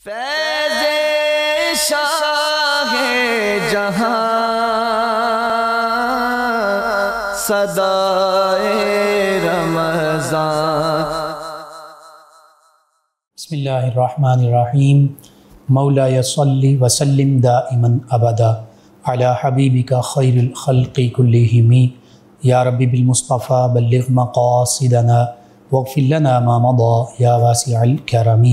فیض شاہ جہاں صدائے رمضان۔ بسم اللہ الرحمن الرحیم۔ مولا صلی وسلم دائما ابدا علی حبیبک خیر الخلق کلہم یا رب بالمصطفیٰ بلغ مقاصدنا واغفر لنا ما مضى یا واسع الکرم۔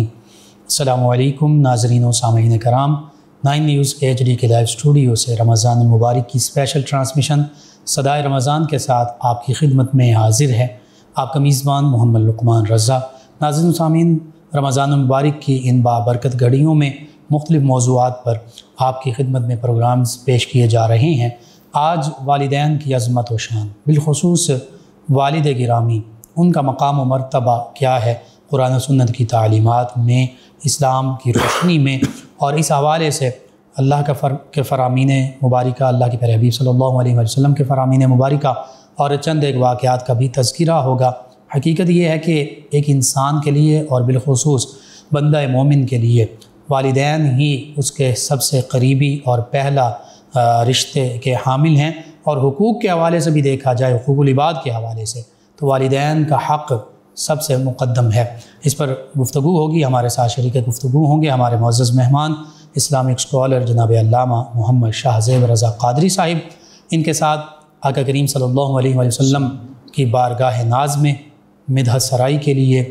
السلام علیکم ناظرین و سامعین کرام، 9 نیوز HD کے لائیو اسٹوڈیو سے رمضان المبارک کی اسپیشل ٹرانسمیشن صدائے رمضان کے ساتھ آپ کی خدمت میں حاضر ہے آپ کا میزبان محمد لقمان رضا۔ ناظرین و سامعین، رمضان المبارک کی ان بابرکت گھڑیوں میں مختلف موضوعات پر آپ کی خدمت میں پروگرامز پیش کیے جا رہے ہیں۔ آج والدین کی عظمت و شان، بالخصوص والد گرامی، ان کا مقام و مرتبہ کیا ہے قرآن و سنت کی تعلیمات میں، اسلام کی روشنی میں، اور اس حوالے سے اللہ کے فرامین مبارکہ، اللہ کے پیارے حبیب صلی اللہ علیہ وسلم کے فرامین مبارکہ اور چند ایک واقعات کا بھی تذکرہ ہوگا۔ حقیقت یہ ہے کہ ایک انسان کے لیے اور بالخصوص بندہ مومن کے لیے والدین ہی اس کے سب سے قریبی اور پہلا رشتے کے حامل ہیں، اور حقوق کے حوالے سے بھی دیکھا جائے، حقوق العباد کے حوالے سے تو والدین کا حق سب سے مقدم ہے۔ اس پر گفتگو ہوگی، ہمارے ساتھ شریک گفتگو ہوں گے ہمارے معزز مہمان اسلامک اسکالر جناب علامہ محمد شاہ زیب رضا قادری صاحب۔ ان کے ساتھ آقا کریم صلی اللہ علیہ وسلم کی بارگاہ ناز میں مدحت سرائی کے لیے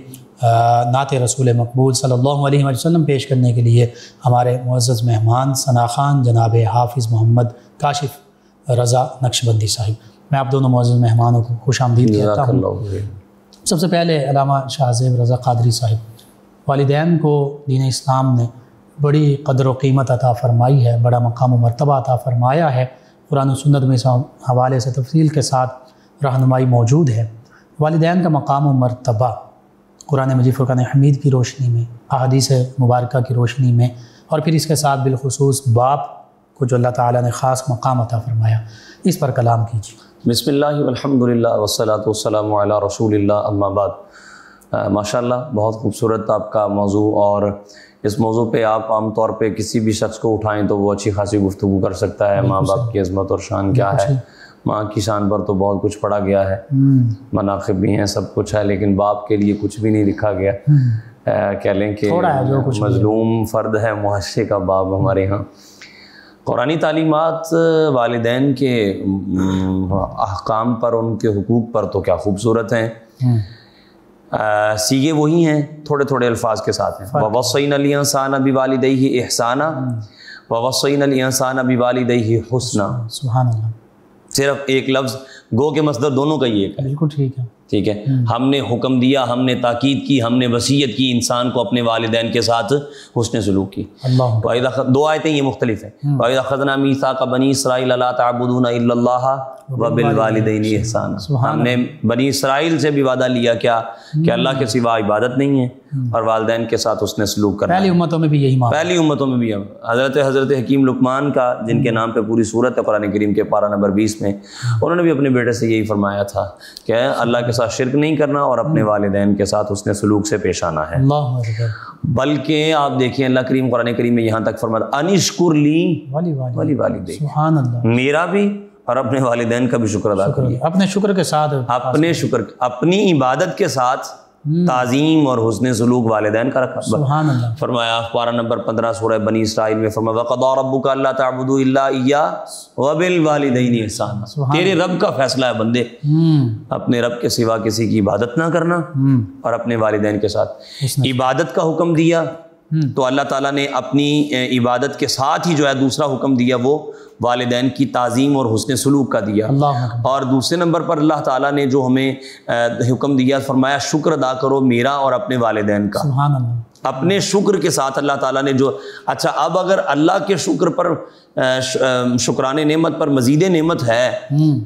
نعت رسول مقبول صلی اللہ علیہ وسلم پیش کرنے کے لیے ہمارے معزز مہمان ثنا خان جناب حافظ محمد کاشف رضا نقشبندی صاحب۔ میں آپ دونوں معزز مہمانوں کو خوش آمدید کہتا ہوں۔ سب سے پہلے علامہ شاہ زیب رضا قادری صاحب، والدین کو دین اسلام نے بڑی قدر و قیمت عطا فرمائی ہے، بڑا مقام و مرتبہ عطا فرمایا ہے۔ قرآن و سنت میں اس حوالے سے تفصیل کے ساتھ رہنمائی موجود ہے۔ والدین کا مقام و مرتبہ قرآن مجید فرقان حمید کی روشنی میں، احادیث مبارکہ کی روشنی میں، اور پھر اس کے ساتھ بالخصوص باپ کو جو اللہ تعالیٰ نے خاص مقام عطا فرمایا، اس پر کلام کیجیے۔ بسم اللہ والحمدللہ والصلاة والسلام علی رسول اللہ، اما بعد۔ ماشاءاللہ بہت خوبصورت آپ کا موضوع، اور اس موضوع پہ آپ عام طور پہ کسی بھی شخص کو اٹھائیں تو وہ اچھی خاصی گفتگو کر سکتا ہے۔ ماں باپ کی عظمت اور شان کیا ہے، ماں کی شان پر تو بہت کچھ پڑھا گیا ہے، مناقب بھی ہیں، سب کچھ ہے، لیکن باپ کے لیے کچھ بھی نہیں لکھا گیا۔ کہہ لیں کہ مظلوم فرد ہے معاشرے کا باپ ہمارے ہاں۔ قرآنی تعلیمات والدین کے احکام پر، ان کے حقوق پر تو کیا خوبصورت ہیں۔ سیغے وہی ہیں، تھوڑے تھوڑے الفاظ کے ساتھ ہیں۔ وَوَصَّيْنَا الْإِنسَانَ بِوَالِدَيْهِ إِحْسَانًا وَوَصَّيْنَا الْإِنسَانَ بِوَالِدَيْهِ حُسْنًا۔ سبحان اللہ۔ صرف ایک لفظ گو کے مصدر دونوں کا ہی ایک ہے۔ بالکل ٹھیک ہے، ٹھیک ہے۔ ہم نے حکم دیا، ہم نے تاکید کی، ہم نے وصیت کی انسان کو اپنے والدین کے ساتھ حسن سلوک کی۔ دو آیتیں یہ مختلف ہیں۔ وَإِذَا أَخَذْنَا مِيثَاقَ بَنِي إِسْرَائِيلَ لَا تَعْبُدُونَ إِلَّا اللَّهَ وَبِالْوَالِدَيْنِ إِحْسَانًا۔ ہم نے بنی اسرائیل سے بھی وعدہ لیا کیا کہ اللہ کے سوا عبادت نہیں ہے، اور والدین کے ساتھ حسن سلوک کرنا۔ پہلی امتوں میں بھی یہی معاملہ، پہلی امتوں میں بھی حضرت حکیم لقمان کا، جن کے نام پہ پوری سورت ہے قرآن کریم کے پارہ نمبر 20 میں، انہوں نے بھی اپنے بیٹے سے یہی فرمایا تھا کہ اللہ کے ساتھ شرک نہیں کرنا اور اپنے والدین کے ساتھ حسن سلوک سے پیش آنا ہے۔ بلکہ آپ دیکھیں اللہ کریم قرآن کریم میں یہاں تک فرماتا انشکر لی ولی والدی، سبحان اللہ، میرا بھی اور اپنے والدین کا بھی شکر ادا کریے۔ اپنے شکر کے ساتھ، اپنی عبادت کے ساتھ تعظیم اور حسن سلوک والدین کا رکھا۔ سبحان اللہ۔ فرمایا پارہ نمبر 15 سورہ بنی اسرائیل میں فرمایا وَقَضَىٰ رَبُّكَ أَلَّا تَعْبُدُوا إِلَّا إِيَّاهُ وَبِالْوَالِدَيْنِ إِحْسَانًا۔ تیرے رب کا فیصلہ ہے بندے، اپنے رب کے سوا کسی کی عبادت نہ کرنا، اور اپنے والدین کے ساتھ عبادت کا حکم دیا، تو اللہ تعالیٰ نے اپنی عبادت کے ساتھ ہی جو ہے دوسرا حکم دیا وہ والدین کی تعظیم اور حسن سلوک کا دیا۔ اور دوسرے نمبر پر اللہ تعالیٰ نے جو ہمیں حکم دیا فرمایا شکر ادا کرو میرا اور اپنے والدین کا۔ سبحان اللہ۔ اپنے شکر کے ساتھ اللہ تعالیٰ نے جو، اچھا اب اگر اللہ کے شکر پر، شکران نعمت پر مزید نعمت ہے،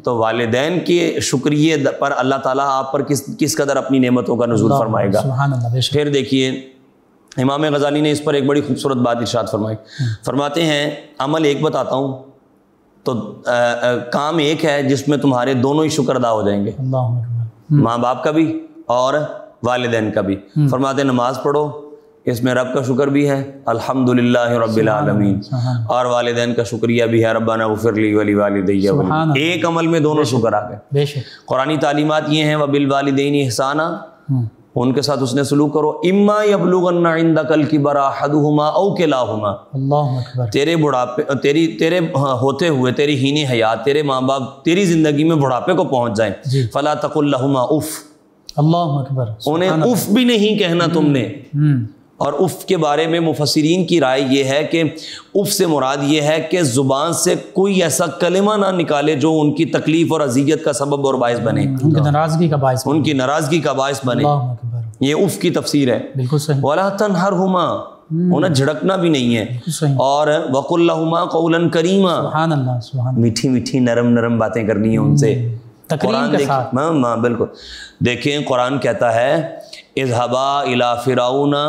تو والدین کے شکریہ پر اللہ تعالیٰ آپ پر کس قدر اپنی نعمتوں کا نزول فرمائے گا۔ پھر دیکھیے امام غزالی نے اس پر ایک بڑی خوبصورت بات ارشاد فرمائی، فرماتے ہیں عمل ایک بتاتا ہوں تو کام ایک ہے جس میں تمہارے دونوں ہی شکر ادا ہو جائیں گے، ماں باپ کا بھی اور والدین کا بھی۔ فرماتے ہیں نماز پڑھو، اس میں رب کا شکر بھی ہے الحمدللہ رب العالمین، اور والدین کا شکریہ بھی ہے ربنا اغفر لی ولی والدی، ایک عمل میں دونوں شکر آ گئے۔ بے شک قرآنی تعلیمات یہ ہیں وبالوالدین احسانا، ان کے ساتھ اس نے سلوک کرو، اما یبلغن عندک الکبر احدہما او کلاہما، اللہ اکبر، تیرے بڑھاپے تیرے ہوتے ہوئے تیری ہین حیات، تیرے ماں باپ تیری زندگی میں بڑھاپے کو پہنچ جائیں، فلا تقل لہما اف، اللہ اکبر، انہیں اف بھی نہیں کہنا تم نے۔ اور اف کے بارے میں مفسرین کی رائے یہ ہے کہ اف سے مراد یہ ہے کہ زبان سے کوئی ایسا کلمہ نہ نکالے جو ان کی تکلیف اور اذیت کا سبب اور باعث بنے، ان کی ناراضگی کا باعث، ان کی ناراضگی کا باعث بنے، اللہ اکبر، یہ اف کی تفسیر ہے۔ بالکل صحیح، وَلَا تَنْهَرْهُمَا، انہیں جھڑکنا بھی نہیں ہے، بالکل صحیح، اور وَقُلْ لَهُمَا قَوْلًا كَرِيمًا، سبحان اللہ، سبحان اللہ، میٹھی میٹھی نرم نرم باتیں کرنی ہیں ان سے، تکریم کے ساتھ۔ ہاں بالکل، دیکھیں قرآن کہتا ہے اذهبا إِلَى فِرْعَوْنَ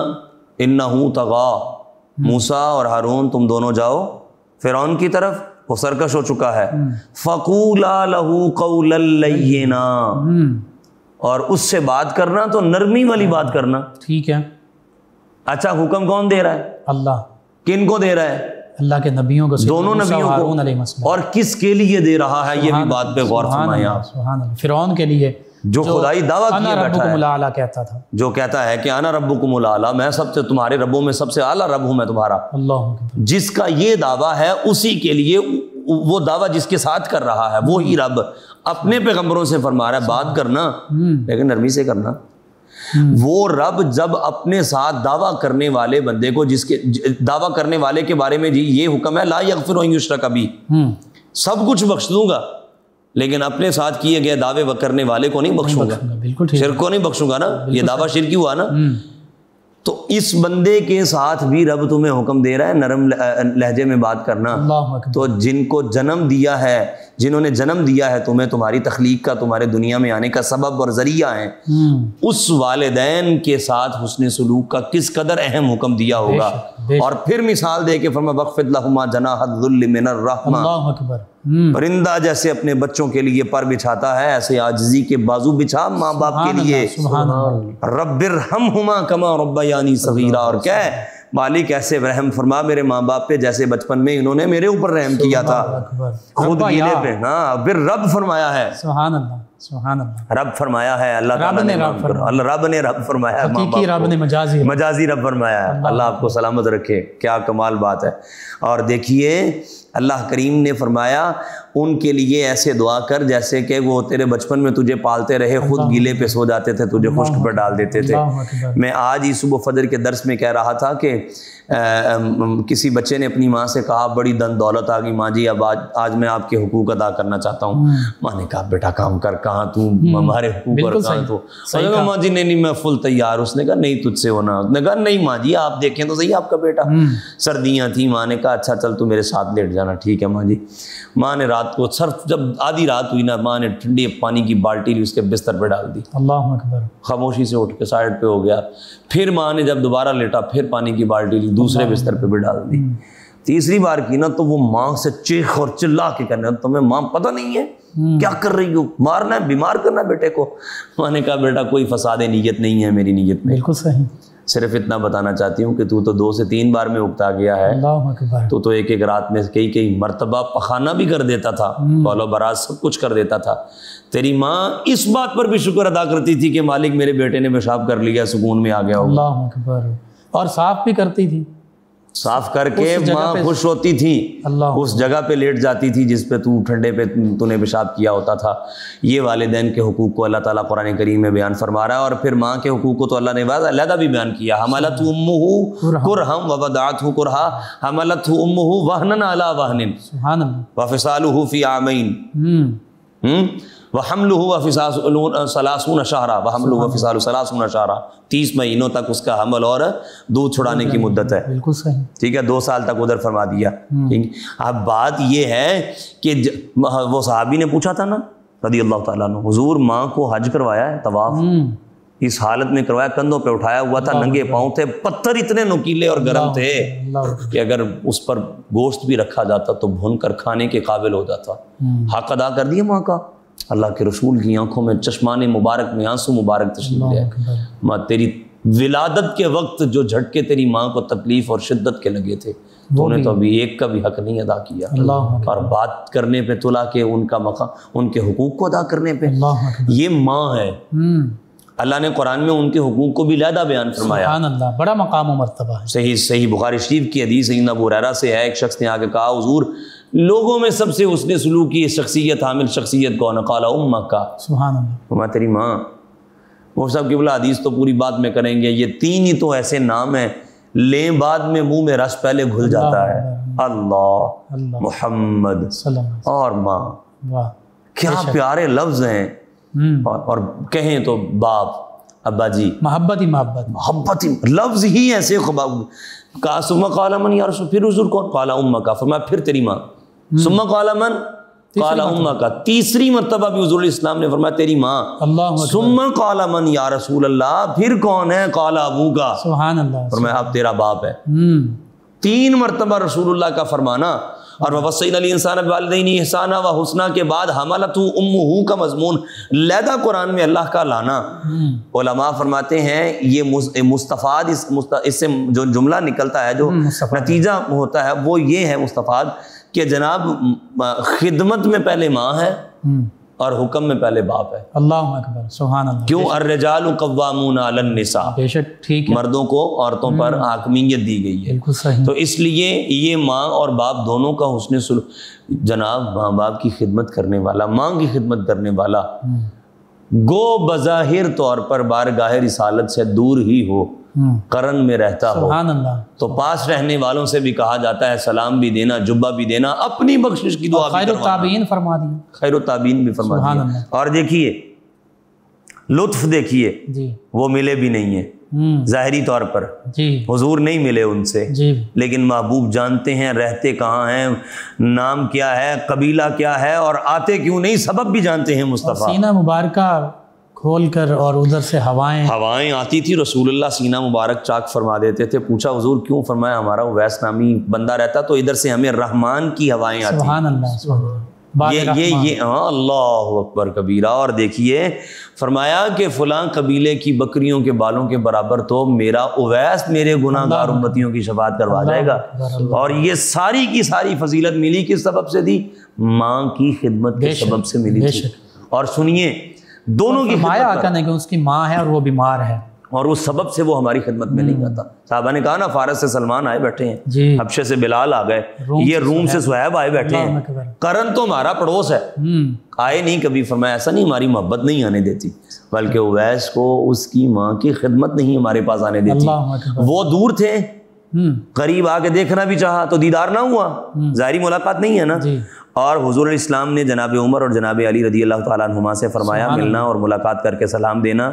إِنَّهُ طَغَىٰ، موسیٰ اور ہارون تم دونوں جاؤ فرعون کی طرف، وہ سرکش ہو چکا ہے، فَقُولَا لَهُ قَوْلًا لَيِّنًا، اور اس سے بات کرنا تو نرمی والی بات کرنا۔ ٹھیک ہے، اچھا حکم کون دے رہا ہے؟ اللہ، کن کو دے رہا ہے؟ اللہ کے نبیوں کو، دونوں نبیوں ہارون علیہ کو، السلام، اور کس کے لیے دے رہا ہے یہ بھی بات پہ غور فرمائیں آپ۔ سبحان اللہ، فرعون کے لیے جو خدائی دعویٰ کیے انا بیٹھا ربکم ہے، الاعلی کہتا تھا، جو کہتا ہے کہ انا ربکم الاعلی، میں سب سے تمہارے ربوں میں سب سے اعلیٰ رب ہوں میں تمہارا، اللہ اکبر، جس کا یہ دعویٰ ہے اسی کے لیے، وہ دعویٰ جس کے ساتھ کر رہا ہے وہی رب اپنے پیغمبروں سے فرما رہا ہے بات کرنا لیکن نرمی سے کرنا۔ وہ رب جب اپنے ساتھ دعویٰ کرنے والے بندے کو، جس کے دعویٰ کرنے والے کے بارے میں جی یہ حکم ہے لا یغفر ان یشرک بہ، سب کچھ بخش دوں گا لیکن اپنے ساتھ کیے گئے دعوے کرنے والے کو نہیں بخشوں گا، بالکل ٹھیک، شرک کو نہیں بخشوں گا نا، یہ دعویٰ شرکی ہوا نا۔ تو اس بندے کے ساتھ بھی رب تمہیں حکم دے رہا ہے نرم لہجے میں بات کرنا۔ اللہ اکبر، تو جن کو جنم دیا ہے، جنہوں نے جنم دیا ہے تمہیں، تمہاری تخلیق کا، تمہارے دنیا میں آنے کا سبب اور ذریعہ ہیں، اس والدین کے ساتھ حسن سلوک کا کس قدر اہم حکم دیا ہوگا۔ اور پھر مثال دے کے فرمایا وَخْفِضْ لَهُمَا جَنَاحَ الذُّلِّ مِنَ الرَّحْمَةِ، اللہ اکبر، پرندہ جیسے اپنے بچوں کے لیے پر بچھاتا ہے ایسے عاجزی کے بازو بچھا ماں باپ کے لیے۔ سبحان اللہ، رب ارحمہما کما ربیانی صغیرا، اور کیا ہے مالک ایسے رحم فرما میرے ماں باپ پہ جیسے بچپن میں انہوں نے میرے اوپر رحم کیا تھا، خود گیلے پہ، ہاں پھر رب فرمایا ہے، سبحان اللہ، سبحان اللہ، رب فرمایا ہے، اللہ تعالیٰ نے رب نے رب فرمایا ہے، حقیقی رب نے مجازی رب فرمایا ہے۔ اللہ آپ کو سلامت رکھے، کیا کمال بات ہے۔ اور دیکھیے اللہ کریم نے فرمایا ان کے لیے ایسے دعا کر جیسے کہ وہ تیرے بچپن میں تجھے پالتے رہے، خود گیلے پہ سو جاتے تھے، تجھے خشک پر ڈال دیتے تھے۔ میں آج ہی صبح فجر کے درس میں کہہ رہا تھا کہ کسی بچے نے اپنی ماں سے کہا بڑی دن دولت آ گئی ماں جی، اب آج میں آپ کے حقوق ادا کرنا چاہتا ہوں۔ ماں نے کہا بیٹا کام کر، کہاں تو ہمارے حقوق اور کہاں تو، ماں جی نہیں میں فل تیار۔ اس نے کہا نہیں تجھ سے ہونا، اس نے کہا نہیں ماں جی آپ دیکھیں تو صحیح آپ کا بیٹا، سردیاں تھیں، ماں نے کہا اچھا چل تو میرے ساتھ لیٹ جانا، ٹھیک ہے ماں جی۔ ماں نے رات کو جب آدھی رات ہوئی نا، ماں نے ٹھنڈی پانی کی بالٹی لی اس کے بستر پہ ڈال دی، اللہ اکبر، خاموشی سے اٹھ کے سائڈ پہ ہو گیا۔ پھر ماں نے جب دوبارہ لیٹا پھر پانی کی بالٹی لی دوسرے بستر پہ بھی ڈال دی۔ تیسری بار کی نا تو وہ ماں سے چیخ اور چلا کے کہنے تمہیں ماں پتہ نہیں ہے کیا کر رہی ہو، مارنا ہے بیمار کرنا ہے بیٹے کو۔ ماں نے کہا بیٹا کوئی فساد نیت نہیں ہے میری نیت میں، بالکل صحیح، صرف اتنا بتانا چاہتی ہوں کہ تو 2 سے 3 بار میں اگتا گیا ہے، اللہ اکبر، تو ایک رات میں کئی مرتبہ پخانہ بھی کر دیتا تھا، بالو براز سب کچھ کر دیتا تھا۔ تیری ماں اس بات پر بھی شکر ادا کرتی تھی کہ مالک میرے بیٹے نے پیشاب کر لیا، سکون میں آ گیا ہوگا، اللہ اکبر، اور صاف بھی کرتی تھی، صاف کر کے ماں خوش ہوتی تھی، اس جگہ پہ لیٹ جاتی تھی جس پہ تو ٹھنڈے پہ تو نے پیشاب کیا ہوتا تھا۔ یہ والدین کے حقوق کو اللہ تعالیٰ قرآن کریم میں بیان فرما رہا ہے، اور پھر ماں کے حقوق کو تو اللہ نے علیحدہ بھی بیان کیا، حملتہ امہ کرہا ووضعتہ کرہا حملتہ امہ وہنا علی وہن سبحان اللہ، وفصالہ فی عامین وحملہ وفصالہ 30 شہرا وحملہ وفصالہ 30 شہرا، 30 مہینوں تک اس کا حمل اور دودھ چھڑانے کی مدت ہے، بالکل صحیح، ٹھیک ہے، 2 سال تک ادھر فرما دیا۔ اب بات یہ ہے کہ وہ صحابی نے پوچھا تھا نا رضی اللہ تعالیٰ عنہ، حضور ماں کو حج کروایا ہے، طواف اس حالت میں کروایا، کندھوں پہ اٹھایا ہوا تھا، ننگے پاؤں تھے، پتھر اتنے نوکیلے اور گرم تھے کہ اگر اس پر گوشت بھی رکھا جاتا تو بھون کر کھانے کے قابل ہو جاتا۔ حق ادا کر دیا ماں کا، اللہ کے رسول کی آنکھوں میں چشمان مبارک میں آنسو مبارک تشریف لے آئے، ماں تیری ولادت کے وقت جو جھٹکے تیری ماں کو تکلیف اور شدت کے لگے تھے تو نے تو ابھی ایک کا بھی حق نہیں ادا کیا. اور بات کرنے پہ تلا کے ان کا مقام، ان کے حقوق کو ادا کرنے پہ، یہ ماں ہے. اللہ نے قرآن میں ان کے حقوق کو بھی علیحدہ بیان فرمایا. سبحان اللہ، بڑا مقام و مرتبہ ہے. صحیح بخاری شریف کی حدیث سیدنا ابو ہریرہ سے ہے، ایک شخص نے آ کے کہا حضور لوگوں میں سب سے حسن سلوکی شخصیت، حامل شخصیت کون ہے؟ قال امک. سبحان اللہ، میں تیری ماں. وہ صاحب کی بلا حدیث تو پوری بات میں کریں گے، یہ تین ہی تو ایسے نام ہیں لیں بعد میں منہ میں رس پہلے گھل جاتا ہے. اللہ، محمد اور ماں. کیا پیارے لفظ ہیں. اور کہیں تو باپ، ابا جی، محبت ہی محبت، محبت ہی لفظ ہی ایسے. کہا ثم قال من یا رسول، پھر حضور کون؟ قال امک. فرمایا پھر تیری ماں. ثم قال من؟ قال امک. تیسری مرتبہ بھی حضور اسلام نے فرمایا تیری ماں. ثم قال من یا رسول اللہ، پھر کون ہے؟ قال ابوک. سبحان اللہ، فرمایا اب تیرا باپ ہے. 3 مرتبہ رسول اللہ کا فرمانا. اور وَوَصَّيْنَا الْإِنسَانَ بِوَالِدَيْهِ إِحْسَانًا وَحُسْنًا کے بعد حَمَلَتْهُ أُمُّهُ کا مضمون لیدہ قرآن میں اللہ کا لانا. علماء فرماتے ہیں یہ مستفاد، اس سے جو جملہ نکلتا ہے، جو نتیجہ ہوتا ہے وہ یہ ہے مستفاد کہ جناب خدمت میں پہلے ماں ہے اور حکم میں پہلے باپ ہے. اللہ اکبر، سبحان اللہ. کیوں؟ الرجال قوامون علی النساء، بے شک ٹھیک ہے، مردوں کو عورتوں پر حاکمیت دی گئی ہے. بالکل صحیح. تو اس لیے یہ ماں اور باپ دونوں کا حسن سلوک، جناب ماں باپ کی خدمت کرنے والا، ماں کی خدمت کرنے والا گو بظاہر طور پر بارگاہ رسالت سے دور ہی ہو، قرن میں رہتا ہو، سبحان اللہ، تو پاس رہنے والوں سے بھی کہا جاتا ہے سلام بھی دینا، جبہ بھی دینا، اپنی بخشش کی دعا بھی خیر التابعین فرما دیا، خیر التابعین بھی فرما دیا. اور دیکھیے لطف دیکھیے جی، وہ ملے بھی نہیں ہیں ظاہری طور پر، جی حضور نہیں ملے ان سے، جی، لیکن محبوب جانتے ہیں رہتے کہاں ہیں، نام کیا ہے، قبیلہ کیا ہے، اور آتے کیوں نہیں، سبب بھی جانتے ہیں. مصطفیٰ سینہ مبارکہ کھول کر اور ادھر سے ہوائیں آتی تھی، رسول اللہ سینہ مبارک چاک فرما دیتے تھے. پوچھا حضور کیوں؟ فرمایا ہمارا اویس نامی بندہ رہتا تو ادھر سے ہمیں رحمان کی ہوائیں آتی. سبحان اللہ، سبحان اللہ. یہ اللہ اکبر کبیرہ. اور دیکھیے فرمایا کہ فلاں قبیلے کی بکریوں کے بالوں کے برابر تو میرا اویس میرے گناہ گار امتیوں کی شفاعت کروا جائے گا. اور یہ ساری کی ساری فضیلت ملی کس سبب سے تھی؟ ماں کی خدمت کے سبب سے ملی تھی. اور سنیے دونوں کی فرمایا آقا نے کہ اس کی ماں ہے اور وہ بیمار ہے، اور اس سبب سے وہ ہماری خدمت میں نہیں آتا. صحابہ نے کہا نا فارس سے سلمان آئے بیٹھے ہیں، حبشے سے بلال آ گئے، یہ روم سے سہیب آئے بیٹھے ہیں، قرن تو ہمارا پڑوس ہے، آئے نہیں کبھی. فرمایا ایسا نہیں، ہماری محبت نہیں آنے دیتی، بلکہ اویس کو اس کی ماں کی خدمت نہیں ہمارے پاس آنے دیتی. وہ دور تھے، قریب آ کے دیکھنا بھی چاہا تو دیدار نہ ہوا، ظاہری ملاقات نہیں ہے نا. اور حضور الاسلام نے جناب عمر اور جناب علی رضی اللہ تعالیٰ عنہما سے فرمایا ملنا اور ملاقات کر کے سلام دینا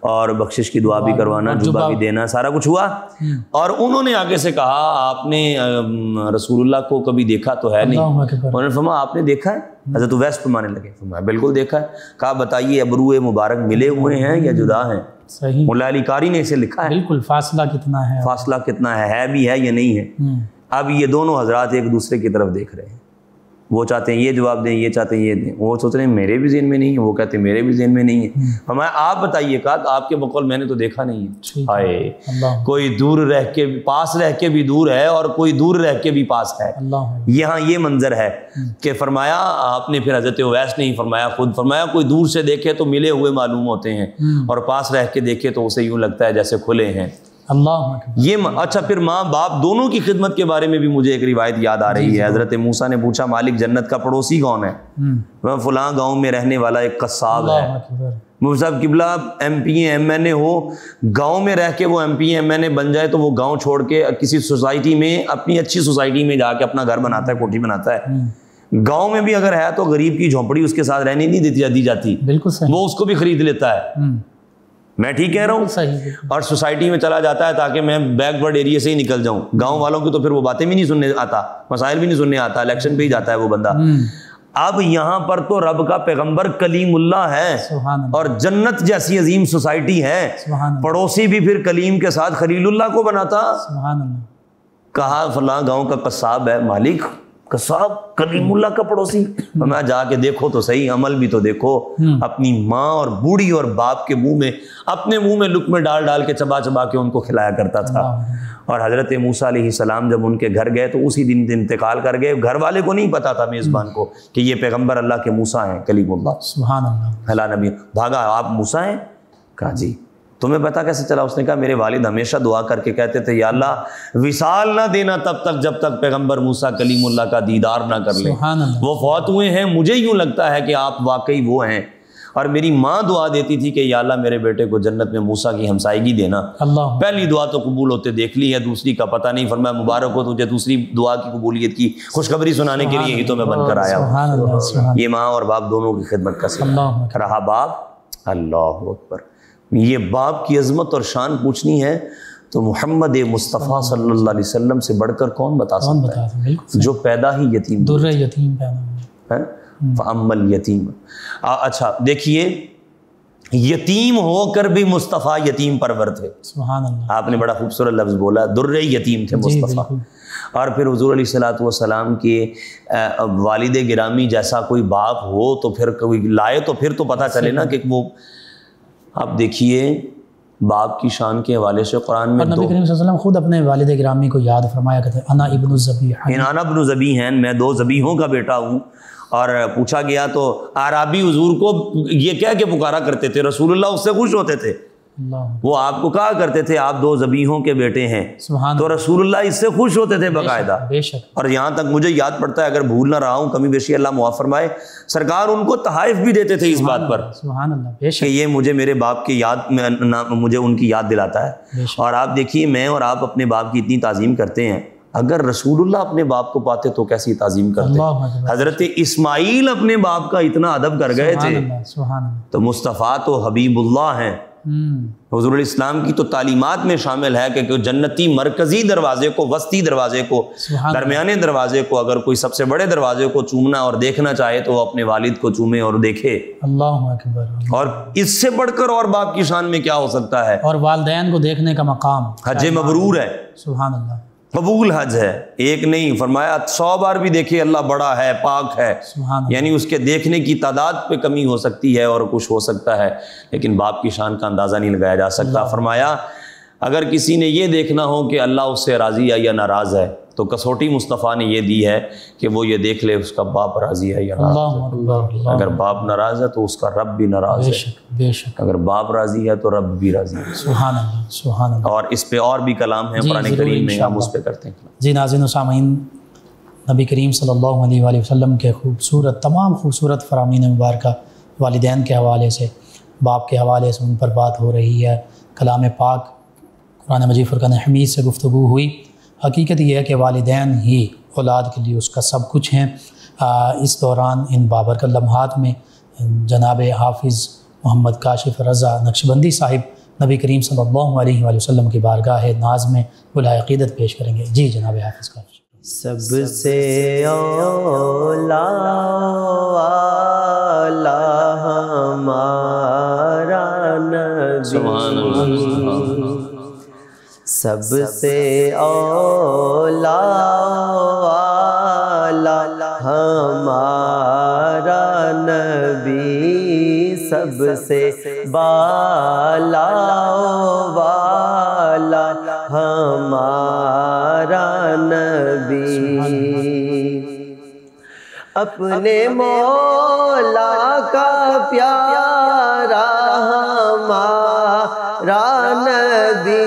اور بخشش کی دعا بھی کروانا، جبہ بھی دینا، سارا کچھ ہوا. اور انہوں نے آگے سے کہا آپ نے رسول اللہ کو کبھی دیکھا تو ہے نہیں. انہوں نے فرمایا آپ نے دیکھا ہے؟ حضرت اویس فرمانے لگے. فرمایا بالکل دیکھا ہے. کہا بتائیے ابرو مبارک ملے ہوئے ہیں یا جدا ہیں؟ صحیح. مولا علی قاری نے اسے لکھا ہے. بالکل. فاصلہ کتنا ہے، فاصلہ کتنا ہے بھی ہے یا نہیں ہے. اب یہ دونوں حضرات ایک دوسرے کی طرف دیکھ رہے ہیں، وہ چاہتے ہیں یہ جواب دیں، یہ چاہتے ہیں یہ دیں، وہ سوچ رہے ہیں میرے بھی ذہن میں نہیں ہے، وہ کہتے ہیں میرے بھی ذہن میں نہیں ہے. ہمارا آپ بتائیے کہ آپ کے بقول میں نے تو دیکھا نہیں ہے. ہائے، کوئی دور رہ کے پاس رہ کے بھی دور ہے اور کوئی دور رہ کے بھی پاس ہے. یہاں یہ منظر ہے کہ فرمایا آپ نے، پھر حضرت اویس نہیں فرمایا خود، فرمایا کوئی دور سے دیکھے تو ملے ہوئے معلوم ہوتے ہیں اور پاس رہ کے دیکھے تو اسے یوں لگتا ہے جیسے کھلے ہیں. یہ اچھا پھر ماں باپ دونوں کی خدمت کے بارے میں بھی مجھے ایک روایت یاد آ رہی ہے. حضرت موسیٰ نے پوچھا مالک جنت کا پڑوسی کون ہے؟ وہ فلاں گاؤں میں رہنے والا ایک قصاب ہے. مفتی صاحب قبلہ ایم پی ایم این اے ہو، گاؤں میں رہ کے وہ ایم پی ایم این اے بن جائے تو وہ گاؤں چھوڑ کے کسی سوسائٹی میں، اپنی اچھی سوسائٹی میں جا کے اپنا گھر بناتا ہے، کوٹھی بناتا ہے. گاؤں میں بھی اگر ہے تو غریب کی جھونپڑی اس کے ساتھ رہنے نہیں دی جاتی، وہ اس کو بھی خرید لیتا ہے. میں ٹھیک کہہ رہا ہوں؟ اور سوسائٹی میں چلا جاتا ہے تاکہ میں بیک ورڈ ایریا سے ہی نکل جاؤں. گاؤں والوں کی تو پھر وہ باتیں بھی نہیں سننے آتا، مسائل بھی نہیں سننے آتا، الیکشن پہ ہی جاتا ہے وہ بندہ. اب یہاں پر تو رب کا پیغمبر کلیم اللہ ہے اور جنت جیسی عظیم سوسائٹی ہے، پڑوسی بھی پھر کلیم کے ساتھ خلیل اللہ کو بناتا. کہا فلاں گاؤں کا قصاب ہے. مالک کہ صاحب کلیم اللہ کا پڑوسی. میں جا کے دیکھو تو صحیح, عمل بھی تو دیکھو. اپنی ماں اور بوڑھی اور باپ کے منہ میں, اپنے منہ میں لقمے ڈال ڈال کے چبا چبا کے ان کو کھلایا کرتا تھا. اور حضرت موسیٰ علیہ السلام جب ان کے گھر گئے تو اسی دن انتقال کر گئے. گھر والے کو نہیں پتا تھا میزبان کو کہ یہ پیغمبر اللہ کے موسیٰ ہیں, کلیم اللہ. سبحان اللہ. اللہ نبی بھاگا, آپ موسیٰ ہیں؟ کہا جی. تمہیں پتا کیسے چلا؟ اس نے کہا میرے والد ہمیشہ دعا کر کے کہتے تھے یا اللہ وصال نہ دینا تب تک جب تک پیغمبر موسیٰ کلیم اللہ کا دیدار نہ کر لیں. وہ فوت ہوئے ہیں, مجھے یوں لگتا ہے کہ آپ واقعی وہ ہیں. اور میری ماں دعا دیتی تھی کہ یا اللہ میرے بیٹے کو جنت میں موسیٰ کی ہمسائیگی دینا. پہلی دعا تو قبول ہوتے دیکھ لی ہے, دوسری کا پتہ نہیں. فرمایا مبارک ہو تجھے دوسری دعا کی قبولیت کی خوشخبری سنانے کے لیے ہی تو میں بن کر آیا ہوں. یہ ماں اور باپ دونوں کی خدمت کا سلسلہ رہا. باپ, اللہ اکبر, یہ باپ کی عظمت اور شان پوچھنی ہے تو محمد مصطفیٰ صلی اللہ علیہ وسلم سے بڑھ کر کون بتا سکتا ہے, جو پیدا ہی یتیم, در یتیم پیدا ہے. فَأَمَّا یتیم. اچھا دیکھیے, یتیم ہو کر بھی مصطفیٰ یتیم پرور تھے. سبحان اللہ. آپ نے بڑا خوبصورت لفظ بولا, در یتیم تھے مصطفیٰ. اور پھر حضور علیہ الصلوۃ والسلام کے والد گرامی جیسا کوئی باپ ہو تو پھر کوئی لائے تو پھر تو پتہ چلے نا کہ وہ. آپ دیکھیے باپ کی شان کے حوالے سے قرآن میں نبی کریم صلی اللہ علیہ وسلم خود اپنے والد گرامی کو یاد فرمایا کرتے انا ابن الذبیحین, انا ابن الذبیحین, میں 2 ذبیحوں کا بیٹا ہوں. اور پوچھا گیا تو اعرابی حضور کو یہ کہہ کے پکارا کرتے تھے, رسول اللہ اس سے خوش ہوتے تھے. وہ آپ کو کہا کرتے تھے آپ 2 ذبیحوں کے بیٹے ہیں, تو رسول اللہ اس سے خوش ہوتے تھے باقاعدہ. اور یہاں تک مجھے یاد پڑتا ہے, اگر بھول نہ رہا ہوں, کمی بیشی اللہ معاف فرمائے, سرکار ان کو تحائف بھی دیتے تھے اس بات پر کہ یہ مجھے میرے باپ کی یاد میں مجھے ان کی یاد دلاتا ہے. اور آپ دیکھیے میں اور آپ اپنے باپ کی اتنی تعظیم کرتے ہیں, اگر رسول اللہ اپنے باپ کو پاتے تو کیسی تعظیم کرتے. حضرت اسماعیل اپنے باپ کا اتنا ادب کر گئے تھے, تو مصطفیٰ تو حبیب اللہ ہیں. حضور علیہ السلام کی تو تعلیمات میں شامل ہے کہ جنتی مرکزی دروازے کو, وسطی دروازے کو, درمیانے دروازے کو, اگر کوئی سب سے بڑے دروازے کو چومنا اور دیکھنا چاہے تو وہ اپنے والد کو چومے اور دیکھے. اللہ اکبر. اور اس سے بڑھ کر اور باپ کی شان میں کیا ہو سکتا ہے؟ اور والدین کو دیکھنے کا مقام حج مبرور ہے. سبحان اللہ. قبول حج ہے, ایک نہیں, فرمایا 100 بار بھی دیکھے اللہ بڑا ہے, پاک ہے. یعنی اس کے دیکھنے کی تعداد پہ کمی ہو سکتی ہے اور کچھ ہو سکتا ہے, لیکن باپ کی شان کا اندازہ نہیں لگایا جا سکتا. فرمایا اگر کسی نے یہ دیکھنا ہو کہ اللہ اس سے راضی ہے یا ناراض ہے تو کسوٹی مصطفیٰ نے یہ دی ہے کہ وہ یہ دیکھ لے اس کا باپ راضی ہے یا ناراض ہے. اگر باپ ناراض ہے تو اس کا رب بھی ناراض ہے, بے شک. اگر باپ راضی ہے تو رب بھی راضی ہے. سبحان اللہ, سبحان اللہ. اور اس پہ اور بھی کلام ہے قرآن کریم میں, ہم اس پہ کرتے ہیں. جی ناظرین و سامعین, نبی کریم صلی اللہ علیہ وآلہ وسلم کے خوبصورت تمام خوبصورت فرامین مبارکہ والدین کے حوالے سے, باپ کے حوالے سے ان پر بات ہو رہی ہے. کلام پاک قرآن مجید فرقان حمید سے گفتگو ہوئی. حقیقت یہ ہے کہ والدین ہی اولاد کے لیے اس کا سب کچھ ہیں. اس دوران ان بابرکت لمحات میں جناب حافظ محمد کاشف رضا نقشبندی صاحب نبی کریم صلی اللہ علیہ وآلہ وسلم کی بارگاہ ناز میں بلائے عقیدت پیش کریں گے. جی جناب حافظ کاشف. سب سے اولا والا ہمارا نبی, سب سے اولا والا ہمارا نبی, سب سے بالا والا ہمارا نبی, اپنے مولا کا پیارا ہمارا نبی,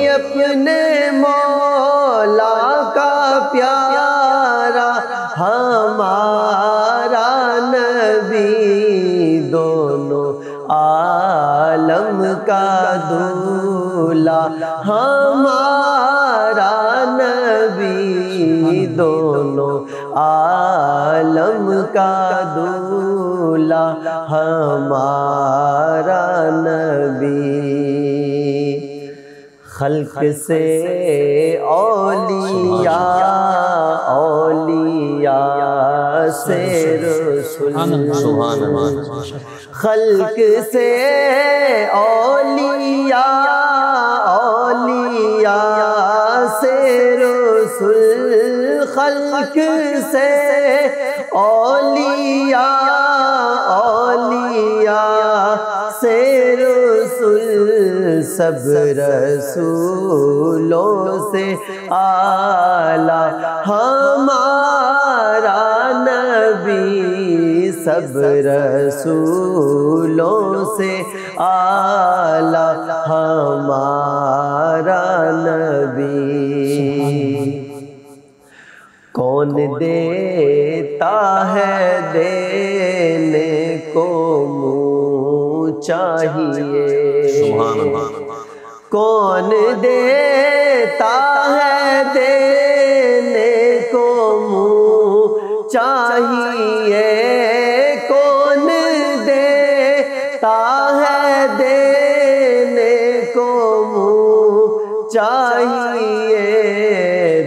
اپنے مولا کا پیارا ہمارا نبی, دونوں عالم کا دولہ ہمارا نبی, دونوں عالم کا دولہ ہمارا نبی. خلق سے اولیاء, اولیاء سے رسول, خلق سے اولیاء, اولیاء سے رسول, رسول خلق سے اولیاء، اولیاء سے رسول، سب رسولوں سے اعلیٰ ہمارا نبی، سب رسولوں سے اعلیٰ ہمارا نبی۔ کون دیتا ہے دینے کو منہ چاہیے، کون دیتا ہے دینے کو منہ چاہیے، کون دیتا ہے دینے کو منہ چاہیے،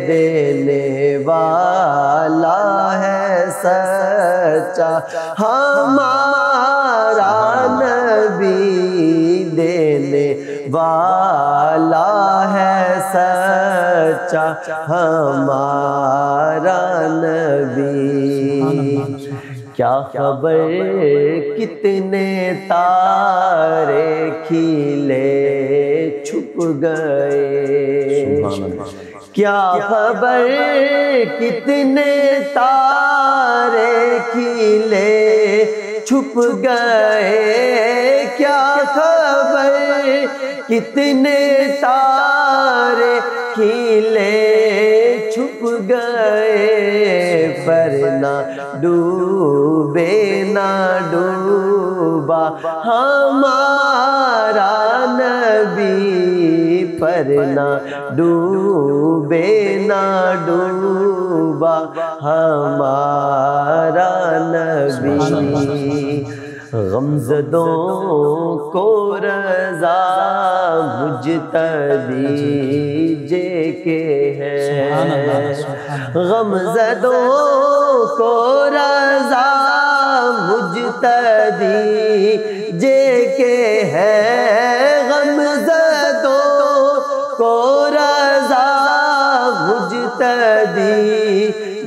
دینے والا ہے سچا ہمارا نبی، دینے والا ہے سچا ہمارا نبی۔ کیا خبر کتنے تارے کھلے چھپ گئے، کیا خبر کتنے تارے کھلے چھپ گئے، کیا خبر کتنے تارے کھلے چھپ گئے، پر نہ ڈوبے نہ ڈوبا ہمارا نبی، پر نہ ڈوبے نہ ڈوبا ہمارا نبی۔ غمزدوں کو رضا مجتبی جے کے ہے، غمزدوں کو رضا مجتبی جے کے ہے، غمزدوں کو رضا مجتبی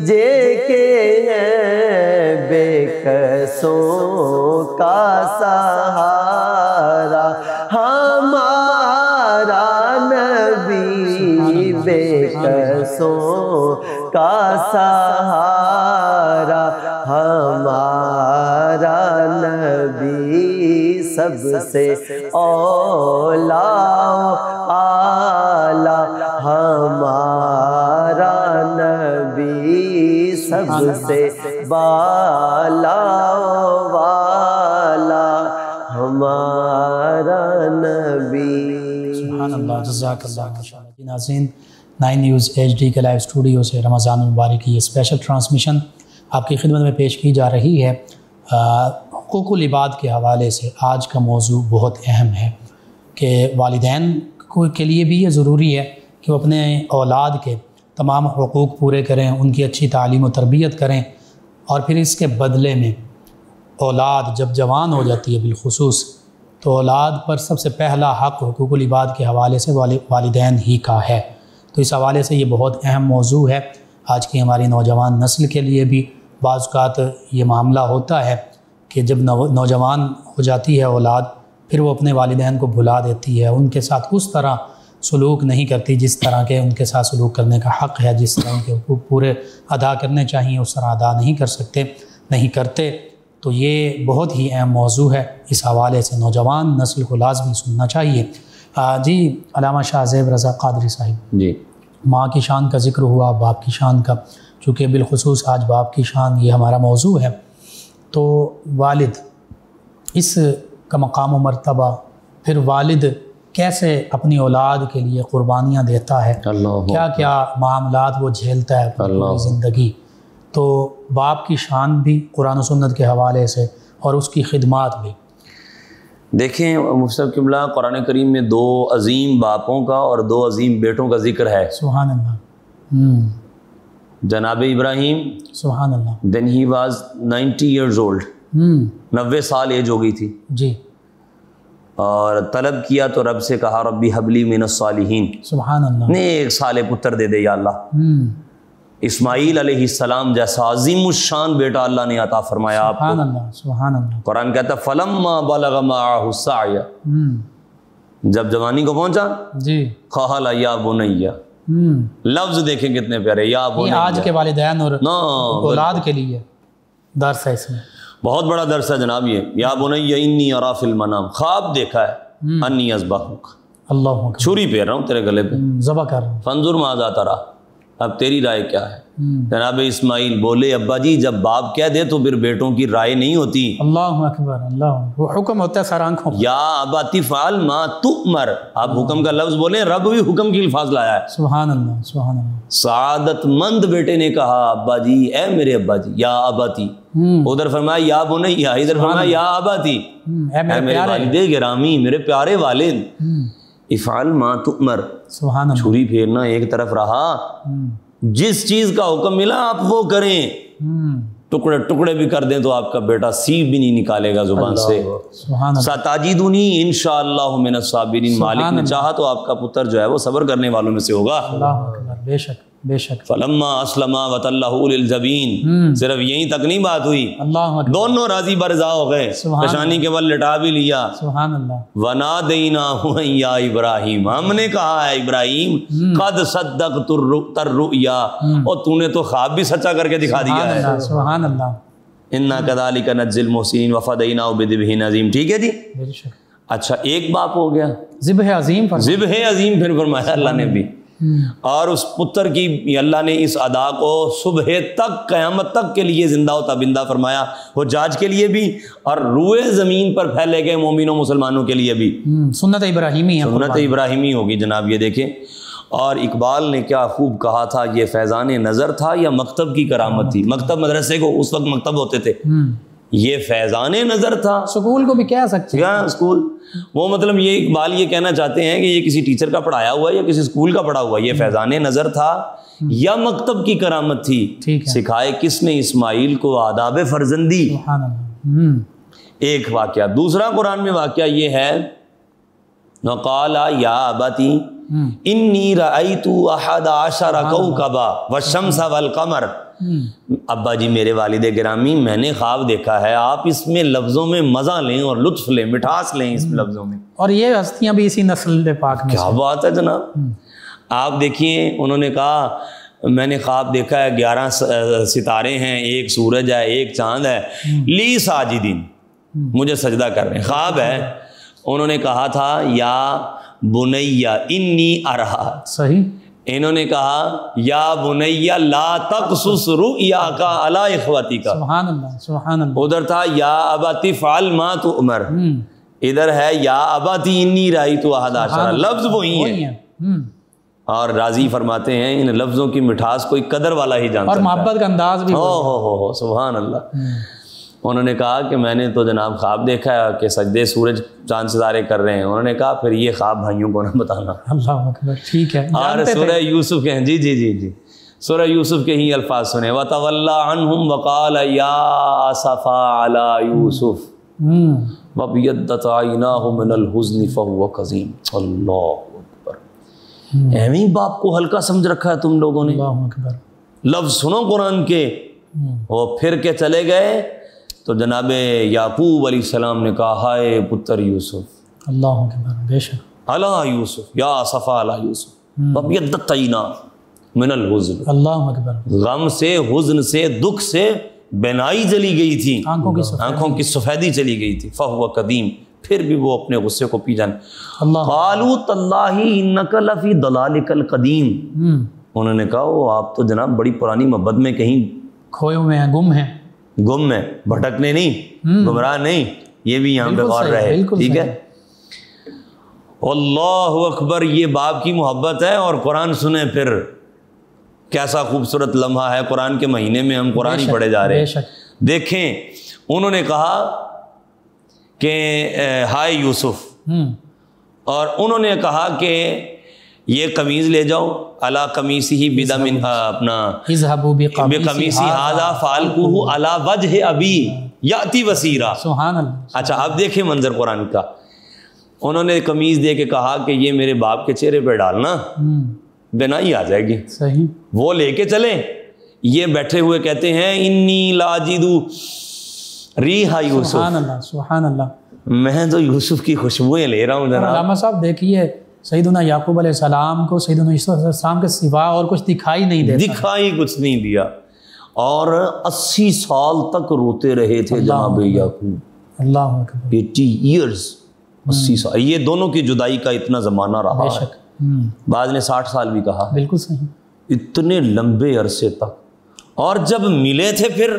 جے کے ہے، بے کسوں کا سہارا ہمارا نبی، بے کسوں کا سہارا ہمارا نبی، سب سے اولیاء اعلیٰ ہمارا نبی، سب سے بالا والا ہمارا نبی۔ سبحان اللہ، جزاک اللہ ماشاءاللہ۔ ناظرین، 9 نیوز ایچ ڈی کے لائیو اسٹوڈیو سے رمضان المبارک کی یہ اسپیشل ٹرانسمیشن آپ کی خدمت میں پیش کی جا رہی ہے۔ حقوق العباد کے حوالے سے آج کا موضوع بہت اہم ہے کہ والدین کے لیے بھی یہ ضروری ہے کہ وہ اپنے اولاد کے تمام حقوق پورے کریں، ان کی اچھی تعلیم و تربیت کریں، اور پھر اس کے بدلے میں اولاد جب جوان ہو جاتی ہے بالخصوص، تو اولاد پر سب سے پہلا حق حقوق العباد کے حوالے سے والدین ہی کا ہے۔ تو اس حوالے سے یہ بہت اہم موضوع ہے آج کی ہماری نوجوان نسل کے لیے بھی۔ بعض اوقات یہ معاملہ ہوتا ہے کہ جب نوجوان ہو جاتی ہے اولاد، پھر وہ اپنے والدین کو بھلا دیتی ہے، ان کے ساتھ اس طرح سلوک نہیں کرتی جس طرح کے ان کے ساتھ سلوک کرنے کا حق ہے، جس طرح ان کے حقوق پورے ادا کرنے چاہیے اس طرح ادا نہیں کرتے۔ تو یہ بہت ہی اہم موضوع ہے، اس حوالے سے نوجوان نسل کو لازمی سننا چاہیے۔ جی علامہ شاہ زیب رضا قادری صاحب، جی ماں کی شان کا ذکر ہوا، باپ کی شان کا، چونکہ بالخصوص آج باپ کی شان یہ ہمارا موضوع ہے، تو والد اس کا مقام و مرتبہ، پھر والد کیسے اپنی اولاد کے لیے قربانیاں دیتا ہے، کیا کیا معاملات وہ جھیلتا ہے پوری زندگی، تو باپ کی شان بھی قرآن و سنت کے حوالے سے اور اس کی خدمات بھی۔ دیکھیں مفتی صاحب قبلہ، قرآن کریم میں 2 عظیم باپوں کا اور 2 عظیم بیٹوں کا ذکر ہے۔ سبحان اللہ۔ جناب ابراہیم، سبحان اللہ، then he was 90 years old، 90 سال ایج ہو گئی تھی، جی، اور طلب کیا تو رب سے کہا ربی حبلی من الصالحین، سبحان اللہ، نیک صالح پتر دے دے یا اللہ۔ اسماعیل علیہ السلام جیسا عظیم الشان بیٹا اللہ نے عطا فرمایا آپ سبحان کو۔ اللہ، سبحان اللہ۔ قرآن کہتا ہے فلما بلغ معہ السعی، جب جوانی کو پہنچا جی، قال یا بنی، لفظ دیکھیں کتنے پیارے، یا یہ بنی۔ آج کے والدین اور نا اولاد کے لیے درس ہے اس میں۔ بہت بڑا درس ہے جناب یہ، یا بنی انی ارا فی المنام، خواب دیکھا ہے انی اذبحک، اللہ اکبر، چھری پھیر رہا ہوں تیرے گلے پہ، ذبح کر رہا ہوں۔ فانظر ماذا ترا، اب تیری رائے کیا ہے؟ جناب اسماعیل بولے ابا جی جب باپ کہہ دے تو پھر بیٹوں کی رائے نہیں ہوتی۔ اللہ اکبر، اللہ، وہ حکم ہوتا ہے سر آنکھوں پر۔ یا اباتی فعل ما تؤمر، آپ حکم کا لفظ بولیں، رب بھی حکم کی الفاظ لایا ہے۔ سبحان اللہ، سبحان اللہ۔ سعادت مند بیٹے نے کہا ابا جی، اے میرے ابا جی، یا اباتی، ادھر فرمایا یا بنیا، ادھر فرمایا یا اباتی، اے اے میرے والد گرامی، میرے پیارے والد، افعل ما تؤمر، سبحان اللہ۔ چھری پھیرنا ایک طرف رہا، جس چیز کا حکم ملا آپ وہ کریں، ٹکڑے ٹکڑے بھی کر دیں تو آپ کا بیٹا سیب بھی نہیں نکالے گا زبان سے۔ سبحان اللہ، ستاجدونی انشاءاللہ من الصابرین، مالک نے چاہا تو آپ کا پتر جو ہے وہ صبر کرنے والوں میں سے ہوگا۔ اللہ اکبر، بے شک، بے شک۔ فلما اسلما وتلہ للجبین، صرف یہیں تک نہیں بات ہوئی، اللہ اکبر، دونوں راضی برضا ہو گئے، پیشانی کے بل لٹا بھی لیا۔ سبحان اللہ۔ وَنَادَيْنَاهُ أَن يَا إِبْرَاهِيمُ، ہم نے کہا ہے ابراہیم قد صدقت الرؤیا، اور تو نے تو خواب بھی سچا کر کے دکھا دیا ہے۔ سبحان اللہ، اِنَّا كَذَلِكَ نَجْزِي الْمُحْسِنِينَ وَفَدَيْنَاهُ بِذِبْحٍ عَظِيمٍ۔ ٹھیک ہے جی، بے شک۔ اچھا ایک باپ ہو گیا، ذبح عظیم فرمایا۔ ذبح عظیم پھر فرمایا اللہ نے بھی، اور اس پتر کی اللہ نے اس ادا کو صبح تک قیامت تک کے لیے زندہ و تابندہ فرمایا، حجاج کے لیے بھی اور روئے زمین پر پھیلے گئے مومنوں مسلمانوں کے لیے بھی۔ سنت ابراہیمی ہے، سنت ابراہیمی ہوگی جناب، یہ دیکھیں۔ اور اقبال نے کیا خوب کہا تھا، یہ فیضان نظر تھا یا مکتب کی کرامت تھی؟ مکتب مدرسے کو اس وقت مکتب ہوتے تھے، یہ فیضان نظر تھا، سکول کو بھی کہہ سکتے ہیں۔ کیا اسکول، وہ مطلب یہ اقبال یہ کہنا چاہتے ہیں کہ یہ کسی ٹیچر کا پڑھایا ہوا ہے یا کسی اسکول کا پڑھا ہوا ہے، یہ فیضان نظر تھا یا مکتب کی کرامت تھی؟ ٹھیک ہے، سکھائے کس نے اسماعیل کو آداب فرزندی؟ سبحان اللہ۔ ایک واقعہ۔ دوسرا قرآن میں واقعہ یہ ہے، وقال یا ابتی انی رأیت احد عشر کوکبا والشمس والقمر، ابا جی میرے والد گرامی میں نے خواب دیکھا ہے، آپ اس میں لفظوں میں مزہ لیں اور لطف لیں، مٹھاس لیں اس لفظوں میں۔ اور یہ ہستیاں بھی اسی نسل پاک میں کیا بات ہے جناب، آپ دیکھیے انہوں نے کہا میں نے خواب دیکھا ہے 11 ستارے ہیں، ایک سورج ہے، ایک چاند ہے، لی ساجدین، مجھے سجدہ کر رہے ہیں، خواب ہے۔ انہوں نے کہا تھا یا بنیا انی ارہا، صحیح، انہوں نے کہا یا بنیا لا تقصص رؤیاک علی اخوتک، سبحان اللہ، سبحان اللہ۔ ادھر تھا یا ابتی فعل ما تؤمر، ادھر ہے یا ابتی انی رأیت احد عشر، لفظ وہی ہیں۔ اور راضی فرماتے ہیں ان لفظوں کی مٹھاس کوئی قدر والا ہی جانتا ہے، اور محبت کا انداز بھی۔ ہو سبحان اللہ۔ انہوں نے کہا کہ میں نے تو جناب خواب دیکھا ہے کہ سجدے سورج چاند ستارے کر رہے ہیں۔ انہوں نے کہا پھر یہ خواب بھائیوں کو نہ بتانا۔ اللہ اکبر، ٹھیک ہے۔ اور سورہ یوسف کے ہیں، جی جی جی جی، سورہ یوسف کے ہی الفاظ سنیں، وَتَوَلَّى عَنْهُمْ وَقَالَ يَا أَسَفَا عَلَى يُوسُف وَابْيَضَّتْ عَيْنَاهُ مِنَ الْحُزْنِ فَهُوَ كَظِيمٌ۔ اللہ اکبر، ایویں باپ کو ہلکا سمجھ رکھا ہے تم لوگوں نے۔ اللہ اکبر، لفظ سنو قرآن کے۔ وہ پھر کے چلے گئے تو جناب یعقوب علیہ السلام نے کہا ہائے پتر یوسف، اللہ اکبر، بے شک، علی یوسف یا صفا علی یوسف وابیضت عیناہ من الحزن، اللہ اکبر، غم سے، حزن سے، دکھ سے بینائی چلی گئی تھی، آنکھوں کی سفیدی چلی گئی تھی، فہو قدیم، پھر بھی وہ اپنے غصے کو پی جانے۔ اللہ، قالوا تاللہ انک لفی ضلالک القدیم، انہوں نے کہا وہ آپ تو جناب بڑی پرانی محبت میں کہیں کھوئے ہوئے ہیں، گم ہیں، گم میں، بھٹکنے نہیں، گمراہ نہیں، یہ بھی یہاں پہ غور رہے، ٹھیک ہے۔ اللہ اکبر، یہ باپ کی محبت ہے۔ اور قرآن سنیں پھر، کیسا خوبصورت لمحہ ہے، قرآن کے مہینے میں ہم قرآن ہی پڑھے جا رہے ہیں۔ دیکھیں انہوں نے کہا کہ ہائے یوسف، اور انہوں نے کہا کہ یہ قمیض لے جاؤ، علی قمیصہ بدم، اپنا اذهبوا بقمیصی ھذا فالقوہ علی وجہ ابی یاتی بصیرا۔ سبحان اللہ۔ اچھا اب دیکھیں منظر قرآن کا، انہوں نے قمیض دے کے کہا کہ یہ میرے باپ کے چہرے پہ ڈالنا، بینائی آ جائے گی۔ صحیح۔ وہ لے کے چلیں، یہ بیٹھے ہوئے کہتے ہیں انی لاجدو ریحا یوسف، سبحان اللہ سبحان اللہ، میں تو یوسف کی خوشبوئیں لے رہا ہوں جناب۔ علامہ صاحب دیکھیے سیدنا یعقوب علیہ السلام کو سیدنا یوسف علیہ السلام کے سوا اور کچھ دکھائی نہیں دیتا، دکھائی کچھ نہیں دیا، اور 80 سال تک روتے رہے تھے جناب یعقوب، اللہ اکبر، 80 ایئرز، 80 سال، یہ دونوں کی جدائی کا اتنا زمانہ رہا بے ہے، شک، بعض نے 60 سال بھی کہا، بالکل صحیح، اتنے لمبے عرصے تک۔ اور جب ملے تھے پھر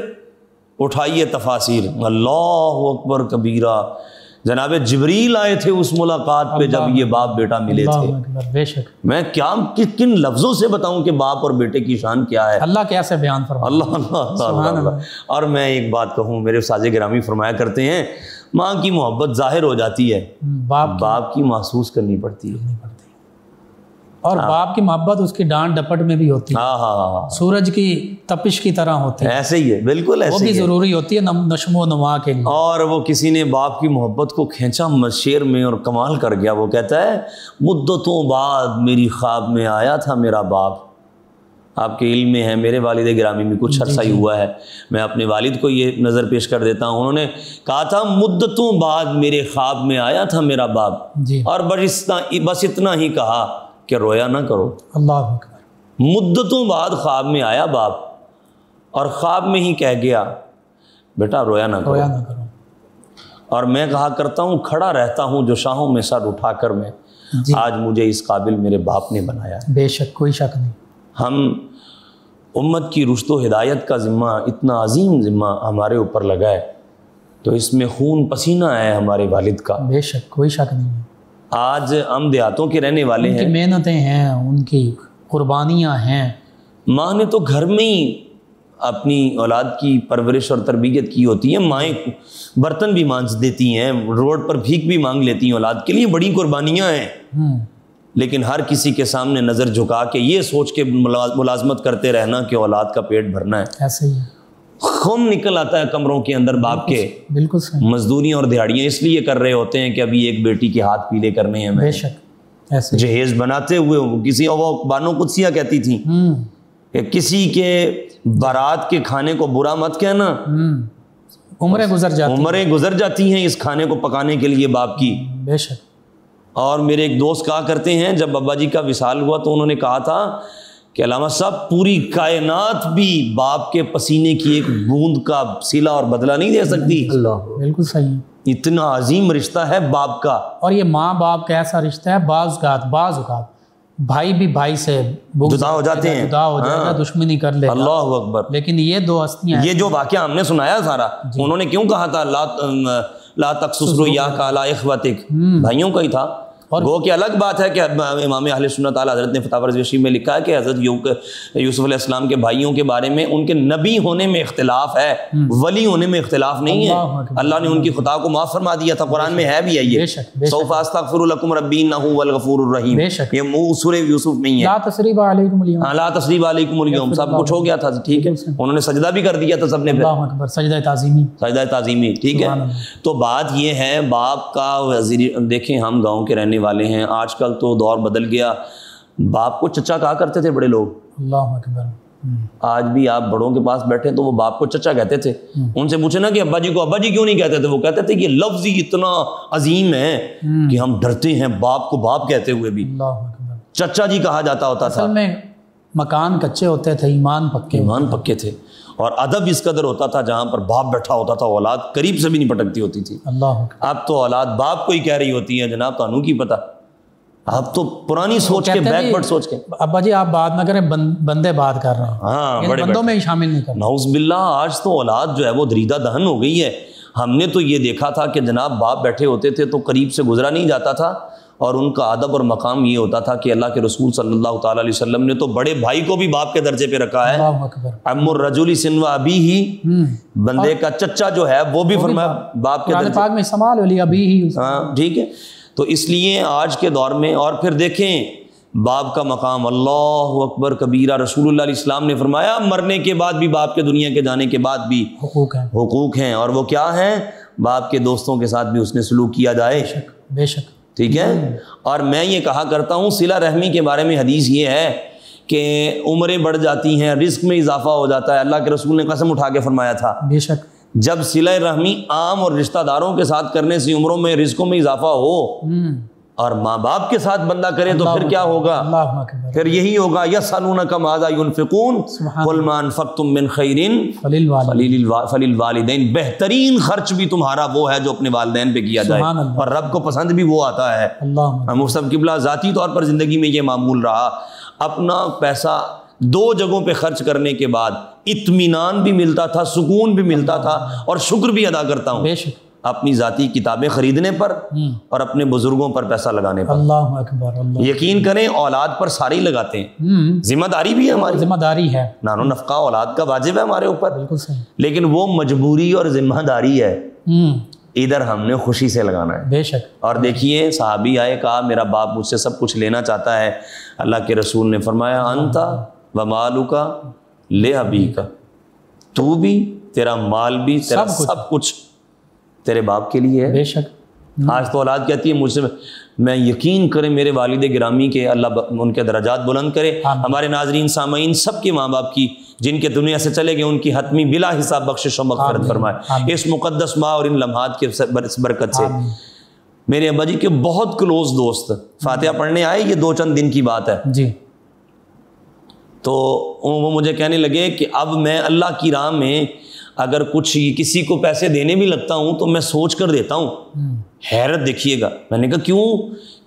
اٹھائیے تفاسیر، اللہ اکبر کبیرہ، جناب جبریل آئے تھے اس ملاقات پہ جب یہ باپ بیٹا ملے تھے۔ اللہ اکبر، بے شک، میں کیا کن لفظوں سے بتاؤں کہ باپ اور بیٹے کی شان کیا ہے، اللہ کیسے بیان فرما، اللہ اللہ اللہ اللہ۔ اور میں ایک بات کہوں، میرے استاد گرامی فرمایا کرتے ہیں ماں کی محبت ظاہر ہو جاتی ہے، باپ کی محسوس کرنی پڑتی ہے، اور باپ کی محبت اس کی ڈانٹ ڈپٹ میں بھی ہوتی ہے، ہاں ہاں ہاں، سورج کی تپش کی طرح ہوتی ہے، ایسے ہی ہے، بالکل وہ ایسے بھی ہی ہے۔ ضروری ہوتی ہے نشو و نما کے لیے۔ اور وہ کسی نے باپ کی محبت کو کھینچا شعر میں اور کمال کر گیا، وہ کہتا ہے مدتوں بعد میری خواب میں آیا تھا میرا باپ۔ آپ کے علم میں ہے، میرے والد گرامی میں کچھ عرصہ ہی ہوا ہے، میں اپنے والد کو یہ نظر پیش کر دیتا ہوں، انہوں نے کہا تھا مدتوں بعد میرے خواب میں آیا تھا میرا باپ، جی، اور بس اتنا ہی کہا کہ رویا نہ کرو۔ اللہ اکبر، مدتوں بعد خواب میں آیا باپ، اور خواب میں ہی کہہ گیا بیٹا رویا نہ کرو۔ رویا نہ کرو، اور میں کہا کرتا ہوں کھڑا رہتا ہوں جو شاہوں میں سر اٹھا کر میں، جی، آج مجھے اس قابل میرے باپ نے بنایا۔ بے شک، کوئی شک نہیں، ہم امت کی رشد و ہدایت کا ذمہ، اتنا عظیم ذمہ ہمارے اوپر لگا ہے، تو اس میں خون پسینہ ہے ہمارے والد کا۔ بے شک، کوئی شک نہیں ہے، آج ہم دیہاتوں کے رہنے والے ان کی ہیں، محنتیں ہیں، ان کی قربانیاں ہیں، ماں نے تو گھر میں ہی اپنی اولاد کی پرورش اور تربیت کی ہوتی ہے، مائیں برتن بھی مانج دیتی ہیں، روڈ پر بھیک بھی مانگ لیتی ہیں، اولاد کے لیے بڑی قربانیاں ہیں، لیکن ہر کسی کے سامنے نظر جھکا کے یہ سوچ کے ملازمت کرتے رہنا کہ اولاد کا پیٹ بھرنا ہے، ایسے ہی ہے، خون نکل آتا ہے کمروں کے اندر باپ کے۔ بالکل صحیح، مزدوریاں اور دیہڑیاں اس لیے کر رہے ہوتے ہیں کہ ابھی ایک بیٹی کے ہاتھ پیلے کرنے ہیں، بے شک، ایسے ہی، جہیز بناتے ہوئے کسی، وہ بانو قدسیہ کہتی تھیں کہ کسی کے بارات کے کھانے کو برا مت کہنا، عمریں گزر جاتی، عمریں گزر جاتی ہیں اس کھانے کو پکانے کے لیے باپ کی۔ بے شک، اور میرے ایک دوست کہا کرتے ہیں جب ابا جی کا وصال ہوا تو انہوں نے کہا تھا کہ علامہ صاحب پوری کائنات بھی باپ کے پسینے کی ایک بوند کا صلہ اور بدلہ نہیں دے سکتی، بالکل صحیح ہے، اتنا عظیم رشتہ ہے باپ کا۔ اور یہ ماں باپ کا ایسا رشتہ ہے، بعض اوقات بھائی بھی بھائی سے جدا ہو جاتے ہیں، جدا ہو جائے گا، دشمنی کر لے گا، اللہ اکبر۔ لیکن یہ دو ہستیاں ہیں، یہ جو واقعہ ہم نے سنایا سارا، انہوں نے کیوں کہا تھا لا تقصص رؤیاک علی اخوتک، بھائیوں کا ہی تھا۔ گو کہ الگ بات ہے کہ امام اہل سنت اعلیٰ حضرت نے فتاوی رضوی میں لکھا ہے کہ حضرت یوسف علیہ السلام کے بھائیوں کے بارے میں ان کے نبی ہونے میں اختلاف ہے، ولی ہونے میں اختلاف نہیں ہے، اللہ نے ان کی خطا کو معاف فرما دیا تھا، قرآن میں ہے بھی ہے یہ، سوف استغفر لکم ربی انہ هو الغفور الرحیم، یہ سورہ یوسف میں ہی ہے، لا تثریب علیکم اليوم، لا تثریب علیکم اليوم، سب کچھ ہو گیا تھا، ٹھیک ہے، انہوں نے سجدہ بھی کر دیا تھا سب نے، اللہ اکبر، سجدہ تعظیمی، سجدہ تعظیمی، ٹھیک ہے۔ تو بات یہ ہے باپ کا وزیر، دیکھیں ہم گاؤں کے رہنے والے ہیں، آج کل تو دور بدل گیا، باپ کو چچا کہا کرتے تھے بڑے لوگ، اللہ اکبر، آج بھی آپ بڑوں کے پاس بیٹھے تو وہ باپ کو چچا کہتے تھے، ان سے پوچھے نا کہ ابا جی کو ابا جی کیوں نہیں کہتے تھے، وہ کہتے تھے کہ لفظ ہی اتنا عظیم ہے کہ ہم ڈرتے ہیں باپ کو باپ کہتے ہوئے بھی، اللہ اکبر، چچا جی کہا جاتا ہوتا تھا۔ اصل میں مکان کچے ہوتے تھے، ایمان پکے تھے، اور ادب اس قدر ہوتا تھا جہاں پر باپ بیٹھا ہوتا تھا اولاد قریب سے بھی نہیں پٹکتی ہوتی تھی، اللہ اکبر، اب تو اولاد باپ کو ہی کہہ رہی ہوتی ہے جناب تانوں کی پتہ، اب تو پرانی سوچ کے بیک ورڈ سوچ کے، ابا جی آپ بات نہ کریں، بندے بات کر رہے ہیں، ہاں بڑے بندوں میں ہی شامل نہیں کرنا، نعوذ باللہ، آج تو اولاد جو ہے وہ دریدہ دہن ہو گئی ہے۔ ہم نے تو یہ دیکھا تھا کہ جناب باپ بیٹھے ہوتے تھے تو قریب سے گزرا نہیں جاتا تھا، اور ان کا ادب اور مقام یہ ہوتا تھا کہ اللہ کے رسول صلی اللہ تعالیٰ علیہ وسلم نے تو بڑے بھائی کو بھی باپ کے درجے پہ رکھا ہے، اللہ اکبر، ام الرجل سن و ابیہ، بندے کا چچا جو ہے وہ بھی فرمایا باپ کے قرآن درجے، پاک میں استعمال ہو لیا ابھی ہی، ہاں ٹھیک ہے۔ تو اس لیے آج کے دور میں، اور پھر دیکھیں باپ کا مقام، اللہ اکبر کبیرہ، رسول اللہ علیہ السلام نے فرمایا مرنے کے بعد بھی، باپ کے دنیا کے جانے کے بعد بھی حقوق ہیں، اور وہ کیا ہیں؟ باپ کے دوستوں کے ساتھ بھی اس نے سلوک کیا جائے، بے شک، ٹھیک ہے. اور میں یہ کہا کرتا ہوں صلہ رحمی کے بارے میں حدیث یہ ہے کہ عمریں بڑھ جاتی ہیں، رزق میں اضافہ ہو جاتا ہے. اللہ کے رسول نے قسم اٹھا کے فرمایا تھا بے شک جب صلہ رحمی عام اور رشتہ داروں کے ساتھ کرنے سے عمروں میں رزقوں میں اضافہ ہو اور ماں باپ کے ساتھ بندہ کرے تو پھر کیا ہوگا؟ اللہ اکبر. پھر یہی ہوگا یسألونک ماذا ينفقون قل ما انفقتم من خیر فللوالدین. بہترین خرچ بھی تمہارا وہ ہے جو اپنے والدین پہ کیا جائے سبحان اللہ. اور رب کو پسند بھی وہ آتا ہے. اللہ مصطفیٰ قبلہ ذاتی طور پر زندگی میں یہ معمول رہا، اپنا پیسہ 2 جگہوں پہ خرچ کرنے کے بعد اطمینان بھی ملتا تھا، سکون بھی ملتا تھا اور شکر بھی ادا کرتا ہوں بے شک. اپنی ذاتی کتابیں خریدنے پر اور اپنے بزرگوں پر پیسہ لگانے پر. اللہ اکبر. اللہ یقین کریں اولاد پر سارے ہی لگاتے ہیں، ذمہ داری بھی ہے ہماری، ذمہ داری ہے. نان و نفقہ اولاد کا واجب ہے ہمارے اوپر، بالکل صحیح. لیکن وہ مجبوری اور ذمہ داری ہے، ادھر ہم نے خوشی سے لگانا ہے. بے شک. اور دیکھیے صحابی آئے، کہا میرا باپ مجھ سے سب کچھ لینا چاہتا ہے. اللہ کے رسول نے فرمایا انت و مالک لابیک، تو بھی، تیرا مال بھی، تیرا سب کچھ تیرے باپ کے لیے ہے. بے شک. آج تو اولاد کہتی ہے مجھ سے، میں یقین کریں میرے والد گرامی کے اللہ ان کے درجات بلند کرے. ہمارے ناظرین سامعین سب کے ماں باپ کی جن کے دنیا سے چلے گئے ان کی حتمی بلا حساب بخشش و مغفرت فرمائے اس مقدس ماہ اور ان لمحات کے برکت سے. میرے ابا جی کے بہت کلوز دوست فاتحہ پڑھنے آئے، یہ 2 چند دن کی بات ہے جی. تو وہ مجھے کہنے لگے کہ اب میں اللہ کی راہ میں اگر کچھ کسی کو پیسے دینے بھی لگتا ہوں تو میں سوچ کر دیتا ہوں. حیرت دیکھیے گا. میں نے کہا کیوں؟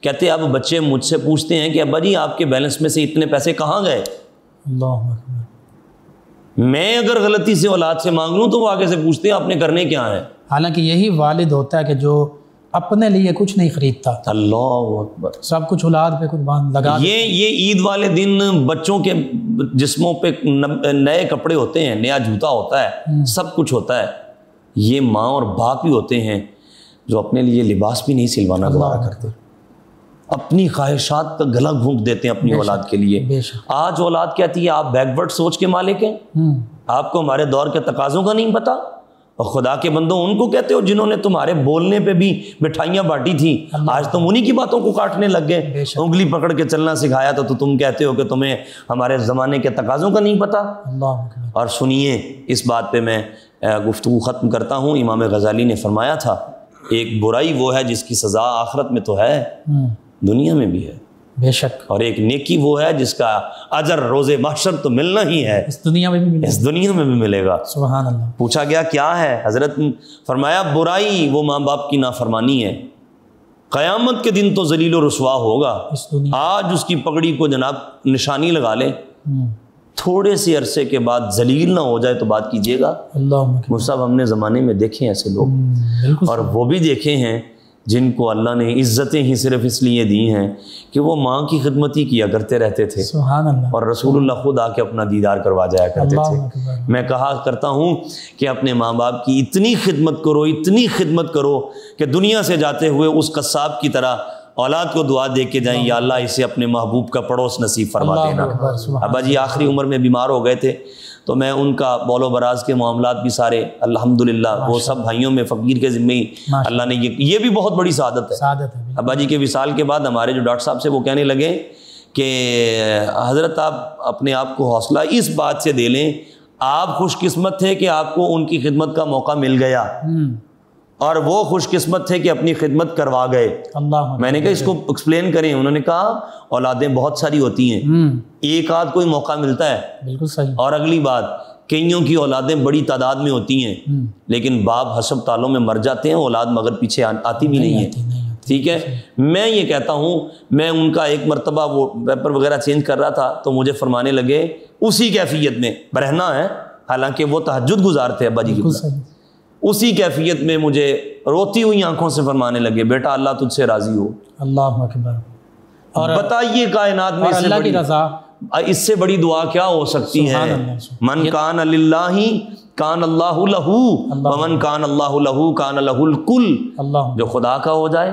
کہتے اب بچے مجھ سے پوچھتے ہیں کہ ابا جی آپ کے بیلنس میں سے اتنے پیسے کہاں گئے؟ اللہ اکبر. میں اگر غلطی سے اولاد سے مانگ لوں تو وہ آگے سے پوچھتے ہیں آپ نے کرنے کیا ہے. حالانکہ یہی والد ہوتا ہے کہ جو اپنے لیے کچھ نہیں خریدتا، اللہ اکبر، سب کچھ اولاد پہ قربان لگا. یہ عید والے دن بچوں کے جسموں پہ نئے کپڑے ہوتے ہیں، نیا جوتا ہوتا ہے، سب کچھ ہوتا ہے. یہ ماں اور باپ بھی ہوتے ہیں جو اپنے لیے لباس بھی نہیں سلوانا گوارا کرتے، اپنی خواہشات کا گلا گھونٹ دیتے ہیں اپنی اولاد کے لیے. بے شک. آج اولاد کہتی ہے آپ بیکورڈ سوچ کے مالک ہیں، آپ کو ہمارے دور کے تقاضوں کا نہیں پتا. اور خدا کے بندوں ان کو کہتے ہو جنہوں نے تمہارے بولنے پہ بھی مٹھائیاں بانٹی تھیں، آج تم انہی کی باتوں کو کاٹنے لگ گئے. انگلی پکڑ کے چلنا سکھایا تو تم کہتے ہو کہ تمہیں ہمارے زمانے کے تقاضوں کا نہیں پتا. اور سنیے اس بات پہ میں گفتگو ختم کرتا ہوں. امام غزالی نے فرمایا تھا ایک برائی وہ ہے جس کی سزا آخرت میں تو ہے، دنیا میں بھی ہے. بے شک. اور ایک نیکی وہ ہے جس کا اجر روز محشر تو ملنا ہی ہے، اس دنیا میں بھی ملے گا، اس دنیا میں بھی ملے گا. سبحان اللہ. پوچھا گیا کیا ہے؟ حضرت فرمایا برائی وہ ماں باپ کی نافرمانی ہے، قیامت کے دن تو ذلیل و رسوا ہوگا. آج اس کی پگڑی کو جناب نشانی لگا لے، تھوڑے سے عرصے کے بعد ذلیل نہ ہو جائے تو بات کیجیے گا. مصعب ہم نے زمانے میں دیکھے ہیں ایسے لوگ، اور وہ بھی دیکھے ہیں جن کو اللہ نے عزتیں ہی صرف اس لیے دی ہیں کہ وہ ماں کی خدمت ہی کیا کرتے رہتے تھے. سبحان اللہ. اور رسول اللہ خود آ کے اپنا دیدار کروا جایا کرتے تھے. میں کہا کرتا ہوں کہ اپنے ماں باپ کی اتنی خدمت کرو، اتنی خدمت کرو کہ دنیا سے جاتے ہوئے اس قصاب کی طرح اولاد کو دعا دے کے جائیں یا اللہ اسے اپنے محبوب کا پڑوس نصیب فرما دینا. ابا جی آخری عمر میں بیمار ہو گئے تھے تو میں ان کا بول و براز کے معاملات بھی سارے الحمدللہ وہ سب بھائیوں میں فقیر کے ذمہ ہی اللہ نے یہ بھی بہت بڑی سعادت ہے. ابا جی کے وصال کے بعد ہمارے جو ڈاکٹر صاحب سے وہ کہنے لگے کہ حضرت آپ اپنے آپ کو حوصلہ اس بات سے دے لیں آپ خوش قسمت تھے کہ آپ کو ان کی خدمت کا موقع مل گیا اور وہ خوش قسمت تھے کہ اپنی خدمت کروا گئے. میں نے کہا اس کو ایکسپلین کریں. انہوں نے کہا اولادیں بہت ساری ہوتی ہیں، ایک آدھ کوئی موقع ملتا ہے. بالکل صحیح. اور اگلی بات کئیوں کی اولادیں بڑی تعداد میں ہوتی ہیں لیکن باپ ہسپتالوں میں مر جاتے ہیں، اولاد مگر پیچھے آتی بھی نہیں ہے. ٹھیک ہے. میں یہ کہتا ہوں میں ان کا ایک مرتبہ وہ پیپر وغیرہ چینج کر رہا تھا تو مجھے فرمانے لگے اسی کیفیت میں برہنہ ہے، حالانکہ وہ تہجد گزار تھے ابا جی کی، اسی کیفیت میں مجھے روتی ہوئی آنکھوں سے فرمانے لگے بیٹا اللہ تجھ سے راضی ہو. اللہ اکبر. اور بتائیے کائنات میں اللہ کی رضا اس سے بڑی دعا کیا ہو سکتی ہے؟ من کان للہ کان اللہ لہ ومن کان اللہ لہ کان لہ الکل. جو خدا کا ہو جائے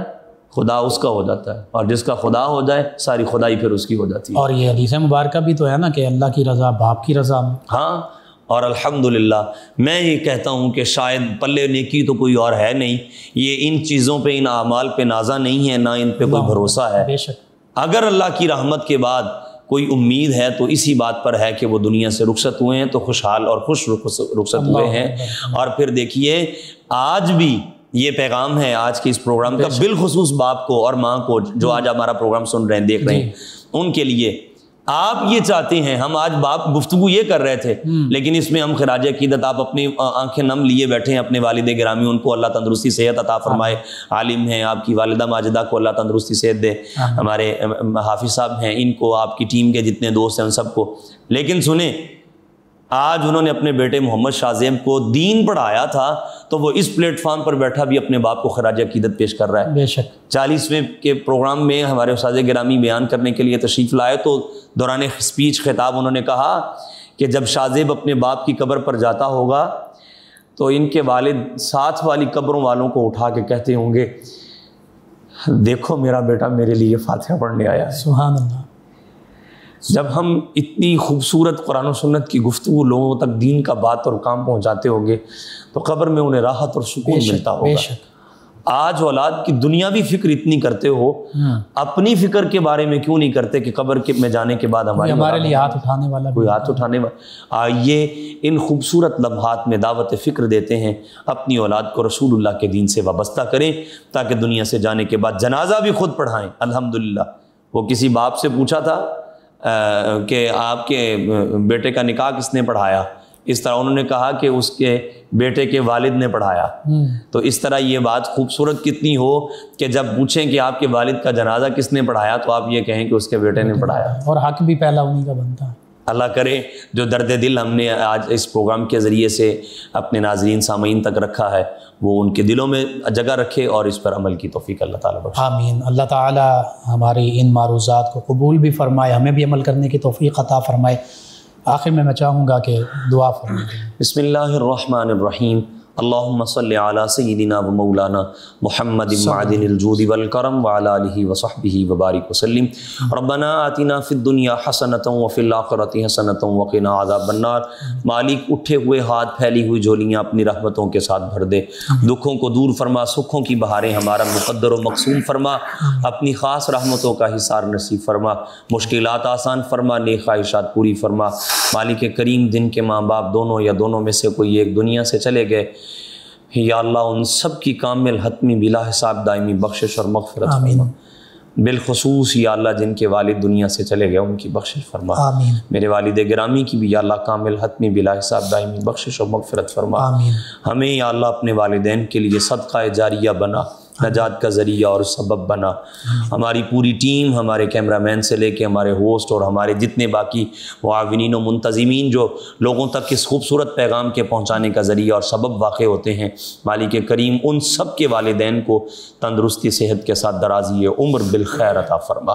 خدا اس کا ہو جاتا ہے اور جس کا خدا ہو جائے ساری خدائی پھر اس کی ہو جاتی ہے. اور یہ حدیث مبارکہ بھی تو ہے نا کہ اللہ کی رضا باپ کی رضا میں. ہاں. اور الحمدللہ میں یہ کہتا ہوں کہ شاید پلے نیکی تو کوئی اور ہے نہیں، یہ ان چیزوں پہ، ان اعمال پہ نازا نہیں ہے، نہ ان پہ کوئی بھروسہ ہے۔ بے شک اگر اللہ کی رحمت کے بعد کوئی امید ہے تو اسی بات پر ہے کہ وہ دنیا سے رخصت ہوئے ہیں، تو خوشحال اور خوش رخصت ہوئے ہیں۔ اور پھر دیکھیے آج بھی یہ پیغام ہے آج کے اس پروگرام کا، بالخصوص باپ کو اور ماں کو جو آج ہمارا پروگرام سن رہے ہیں، دیکھ رہے ہیں، ان کے لیے آپ یہ چاہتے ہیں، ہم آج باپ گفتگو یہ کر رہے تھے لیکن اس میں ہم خراج عقیدت آپ اپنی آنکھیں نم لیے بیٹھے ہیں اپنے والد گرامی، ان کو اللہ تندرستی صحت عطا فرمائے، عالم ہیں آپ کی والدہ ماجدہ کو اللہ تندرستی صحت دے، ہمارے حافظ صاحب ہیں ان کو، آپ کی ٹیم کے جتنے دوست ہیں ان سب کو۔ لیکن سنیں، آج انہوں نے اپنے بیٹے محمد شاہ کو دین پڑھایا تھا تو وہ اس پلیٹ فارم پر بیٹھا بھی اپنے باپ کو خراج عقیدت پیش کر رہا ہے۔ بے شک 40ویں کے پروگرام میں ہمارے استاد گرامی بیان کرنے کے لیے تشریف لائے تو دوران اسپیچ خطاب انہوں نے کہا کہ جب شاہ زیب اپنے باپ کی قبر پر جاتا ہوگا تو ان کے والد ساتھ والی قبروں والوں کو اٹھا کے کہتے ہوں گے، دیکھو میرا بیٹا میرے لیے فاتحہ پڑھنے آیا ہے۔ سبحان اللہ۔ جب ہم اتنی خوبصورت قرآن و سنت کی گفتگو لوگوں تک دین کا بات اور کام پہنچاتے ہوں گے تو قبر میں انہیں راحت اور سکون ملتا ہوگا۔ آج اولاد کی دنیاوی فکر اتنی کرتے ہو، اپنی فکر کے بارے میں کیوں نہیں کرتے کہ قبر میں جانے کے بعد ہمارے لیے ہاتھ اٹھانے والا، کوئی ہاتھ اٹھانے والا۔ آئیے ان خوبصورت لمحات میں دعوت فکر دیتے ہیں، اپنی اولاد کو رسول اللہ کے دین سے وابستہ کریں تاکہ دنیا سے جانے کے بعد جنازہ بھی خود پڑھائیں۔ الحمدللہ وہ کسی باپ سے پوچھا تھا کہ آپ کے بیٹے کا نکاح کس نے پڑھایا، اس طرح انہوں نے کہا کہ اس کے بیٹے کے والد نے پڑھایا۔ تو اس طرح یہ بات خوبصورت کتنی ہو کہ جب پوچھیں کہ آپ کے والد کا جنازہ کس نے پڑھایا تو آپ یہ کہیں کہ اس کے بیٹے نے پڑھایا، اور حق بھی پہلا انہی کا بنتا ہے۔ اللہ کرے جو درد دل ہم نے آج اس پروگرام کے ذریعے سے اپنے ناظرین سامعین تک رکھا ہے وہ ان کے دلوں میں جگہ رکھے اور اس پر عمل کی توفیق اللہ تعالیٰ بخشے۔ آمین۔ اللہ تعالیٰ ہماری ان معروضات کو قبول بھی فرمائے، ہمیں بھی عمل کرنے کی توفیق عطا فرمائے۔ آخر میں چاہوں گا کہ دعا فرمائیں۔ بسم اللہ الرحمن الرحیم، اللہم صلی علی سیدنا و مولانا محمد معدن الجود والکرم وعلی آلہ وصحبہ وبارک وسلم۔ ربنا آتنا فی الدنیا حسنۃ وفی الآخرۃ حسنۃ وقنا عذاب النار۔ مالک اٹھے ہوئے ہاتھ پھیلی ہوئی جھولیاں اپنی رحمتوں کے ساتھ بھر دے، دکھوں کو دور فرما، سکھوں کی بہاریں ہمارا مقدر و مقسوم فرما، اپنی خاص رحمتوں کا حصار نصیب فرما، مشکلات آسان فرما، نیک خواہشات پوری فرما۔ مالک کریم، جن کے ماں باپ دونوں یا دونوں میں سے کوئی ایک دنیا سے چلے گئے، یا اللہ ان سب کی کامل حتمی بلا حساب دائمی بخشش اور مغفرت فرما۔ بالخصوص یا اللہ جن کے والد دنیا سے چلے گئے ان کی بخشش فرما۔ آمین۔ میرے والد گرامی کی بھی یا اللہ کامل حتمی بلا حساب دائمی بخشش اور مغفرت فرما۔ آمین۔ ہمیں یا اللہ اپنے والدین کے لیے صدقہ جاریہ بنا، نجات کا ذریعہ اور سبب بنا۔ ہماری پوری ٹیم، ہمارے کیمرہ مین سے لے کے ہمارے ہوسٹ اور ہمارے جتنے باقی معاونین و منتظمین جو لوگوں تک اس خوبصورت پیغام کے پہنچانے کا ذریعہ اور سبب واقع ہوتے ہیں، مالک کریم ان سب کے والدین کو تندرستی صحت کے ساتھ درازی عمر بالخیر عطا فرما۔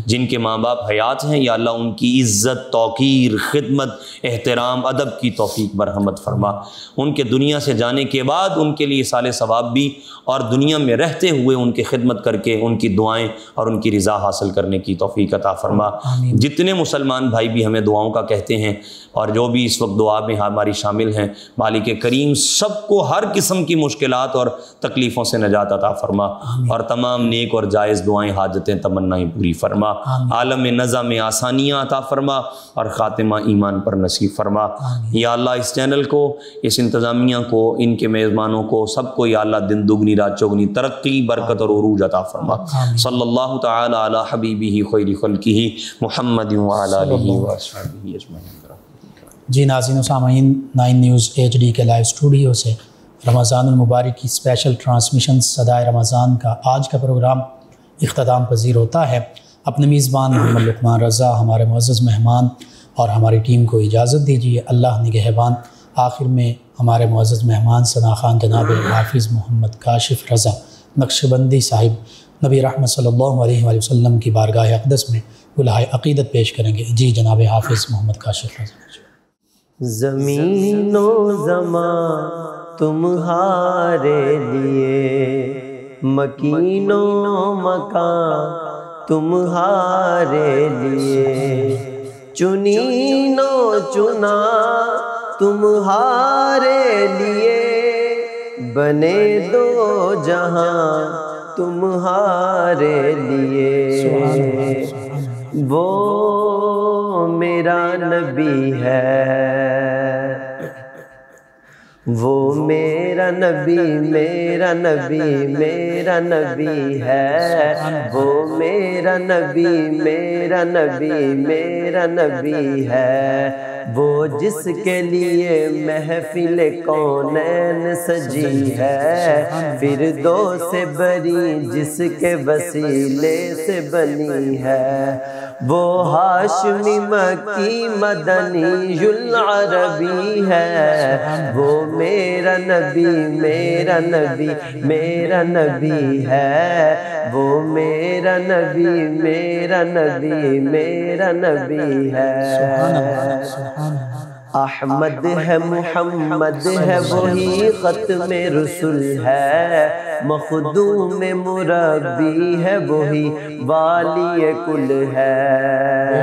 جن کے ماں باپ حیات ہیں یا اللہ ان کی عزت، توقیر، خدمت، احترام، ادب کی توفیق مرحمت فرما۔ ان کے دنیا سے جانے کے بعد ان کے لیے سال ثواب بھی اور دنیا میں رہتے ہوئے ان کی خدمت کر کے ان کی دعائیں اور ان کی رضا حاصل کرنے کی توفیق عطا فرما۔ جتنے مسلمان بھائی بھی ہمیں دعاؤں کا کہتے ہیں اور جو بھی اس وقت دعا میں ہماری شامل ہیں، مالک کریم سب کو ہر قسم کی مشکلات اور تکلیفوں سے نجات عطا فرما اور تمام نیک اور جائز دعائیں، حاجتیں، تمنائیں پوری فرما۔ عالم نظا میں آسانیاں عطا فرما اور خاتمہ ایمان پر نصیب فرما۔ یا اللہ اس چینل کو، اس انتظامیہ کو، ان کے میزبانوں کو، سب کو یا اللہ دن دگنی رات چوگنی ترقی، برکت اور عروج عطا فرما۔ صلی اللہ تعالی علی حبیبہ خیر خلقہ محمد وعلی آلہ وصحبہ اجمعین۔ جی ناظرین و سامعین، 9 نیوز HD کے لائیو اسٹوڈیو سے رمضان المبارک کی اسپیشل ٹرانسمیشن صدائے رمضان کا آج کا پروگرام اختتام پذیر ہوتا ہے۔ اپنے میزبان محمد لقمان رضا، ہمارے معزز مہمان اور ہماری ٹیم کو اجازت دیجیے۔ اللہ نگہبان۔ آخر میں ہمارے معزز مہمان ثنا خان جناب حافظ محمد کاشف رضا نقشبندی صاحب نبی رحمت صلی اللہ علیہ وآلہ وسلم کی بارگاہ اقدس میں گلہائے عقیدت پیش کریں گے۔ جی جناب حافظ محمد کاشف رضا۔ زمین و زمان تمہارے لیے، مکین و مکان تمہارے لیے، چنین و چنا تمہارے لیے بنے دو جہاں تمہارے لیے وہ میرا نبی ہے وہ میرا نبی میرا نبی میرا نبی ہے وہ میرا نبی میرا نبی میرا نبی ہے وہ جس کے لیے محفل کونین سجی ہے فردوس سے بری جس کے وسیلے سے بنی ہے وہ ہاشمی مکی مدنی العربی ہے وہ میرا نبی میرا نبی میرا نبی ہے وہ میرا نبی میرا نبی میرا نبی ہے احمد ہے محمد ہے وہی ختم رسول ہے مخدوم مربی ہے وہی والی کل ہے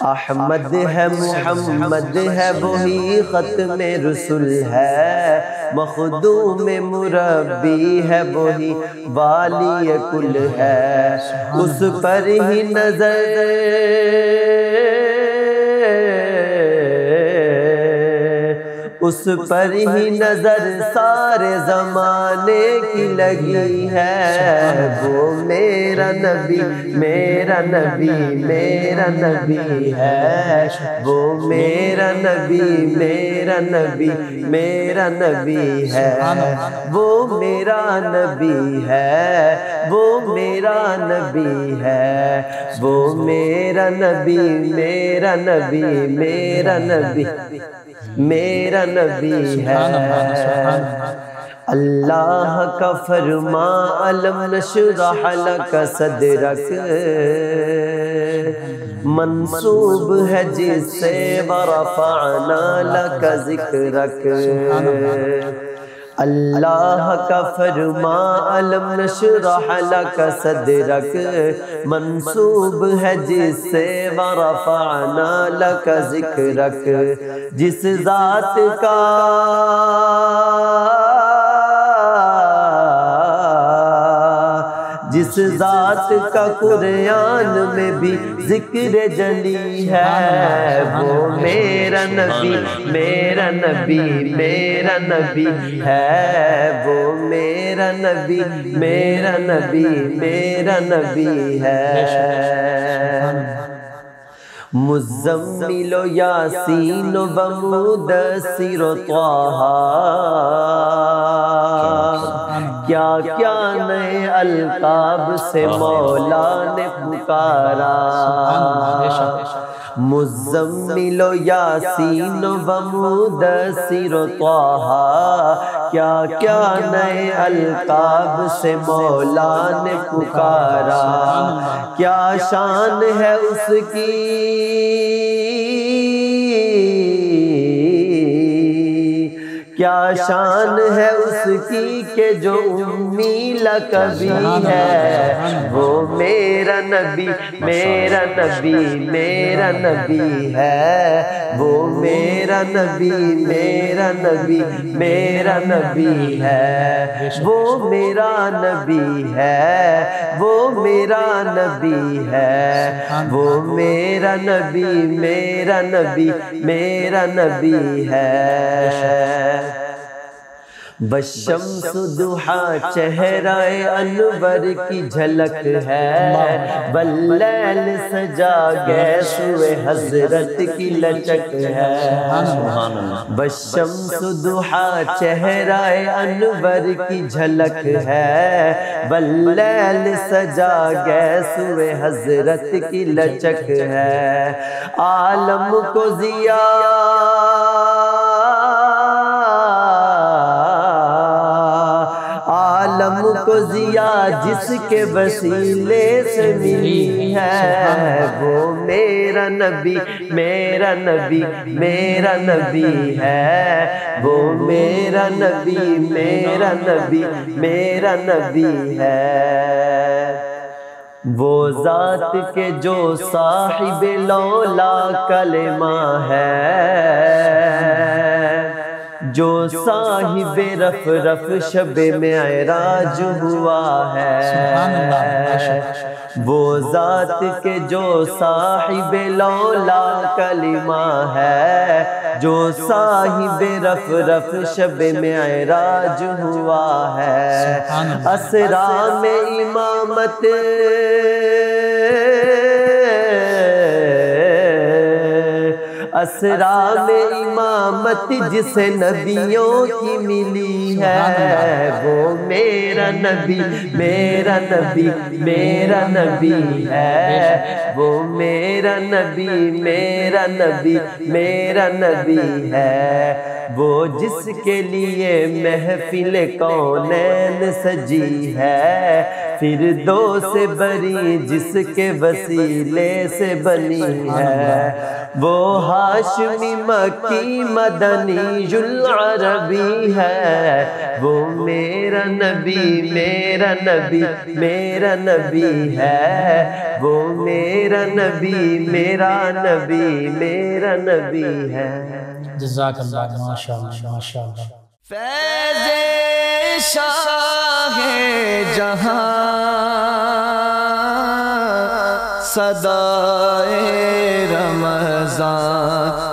احمد ہے محمد ہے وہی ختم رسول ہے مخدوم مربی ہے وہی والی کل ہے اس پر ہی نظر اس پر ہی نظر سارے زمانے کی لگی ہے وہ میرا نبی میرا نبی میرا نبی ہے وہ میرا نبی میرا نبی میرا نبی ہے وہ میرا نبی ہے وہ میرا نبی ہے وہ میرا نبی میرا نبی میرا نبی میرا نبی ہے اللہ کا فرما علم نشرح لک صدرک منصوب ہے جس سے ورفعنا لک ذکرک اللہ کا فرما علم نشرح لک صدرک منصوب ہے جس سے ورفعنا لک ذکرک جس ذات کا جس ذات کا قرآن میں بھی ذکر جلی ہے وہ میرا نبی میرا نبی میرا نبی ہے وہ میرا نبی میرا نبی میرا نبی ہے مزمل و یاسین و مدثر و طٰہٰ کیا کیا نئے القاب سے مولا نے پکارا مزمل و یاسین و مدثر و طٰہٰ کیا کیا نئے القاب سے مولا نے پکارا کیا شان ہے اس کی کیا شان ہے اس کی کہ جو امی لقبی ہے وہ میرا نبی میرا نبی میرا نبی ہے وہ میرا نبی میرا نبی میرا نبی ہے وہ میرا نبی ہے وہ میرا نبی ہے وہ میرا نبی میرا نبی میرا نبی ہے بشمس ضحیٰ چہرہ انور کی جھلک ہے باللیل سجا گیس حضرت کی لچک ہے بشمس ضحیٰ چہرہ انور کی جھلک ہے باللیل سجا گیس حضرت کی لچک ہے عالم کو ضیا عالم کو ضیا جس کے وسیلے سے ملی ہے وہ میرا نبی میرا نبی میرا نبی ہے وہ میرا نبی میرا نبی میرا نبی ہے وہ ذات کے جو صاحب لولا کلمہ ہے جو صاحب رف رف شب معراج ہوا ہے، وہ ذات کے جو صاحب لولا کلمہ ہے، جو صاحب رف رف شب معراج ہوا ہے، اسرا میں امامت اسرا میں امامت جسے نبیوں کی ملی ہے، وہ میرا نبی میرا نبی میرا نبی ہے، وہ میرا نبی میرا نبی میرا نبی ہے، وہ جس کے لیے محفل کونین سجی ہے، فردوس بری جس کے وسیلے سے بنی ہے، وہ ہاشمی مکی مدنی العربی ہے، وہ میرا نبی میرا نبی میرا نبی ہے، وہ میرا نبی میرا نبی میرا نبی ہے۔ جزاک اللہ، ماشاءاللہ ماشاءاللہ۔ فیض شاہ جہاں صدائے رمضان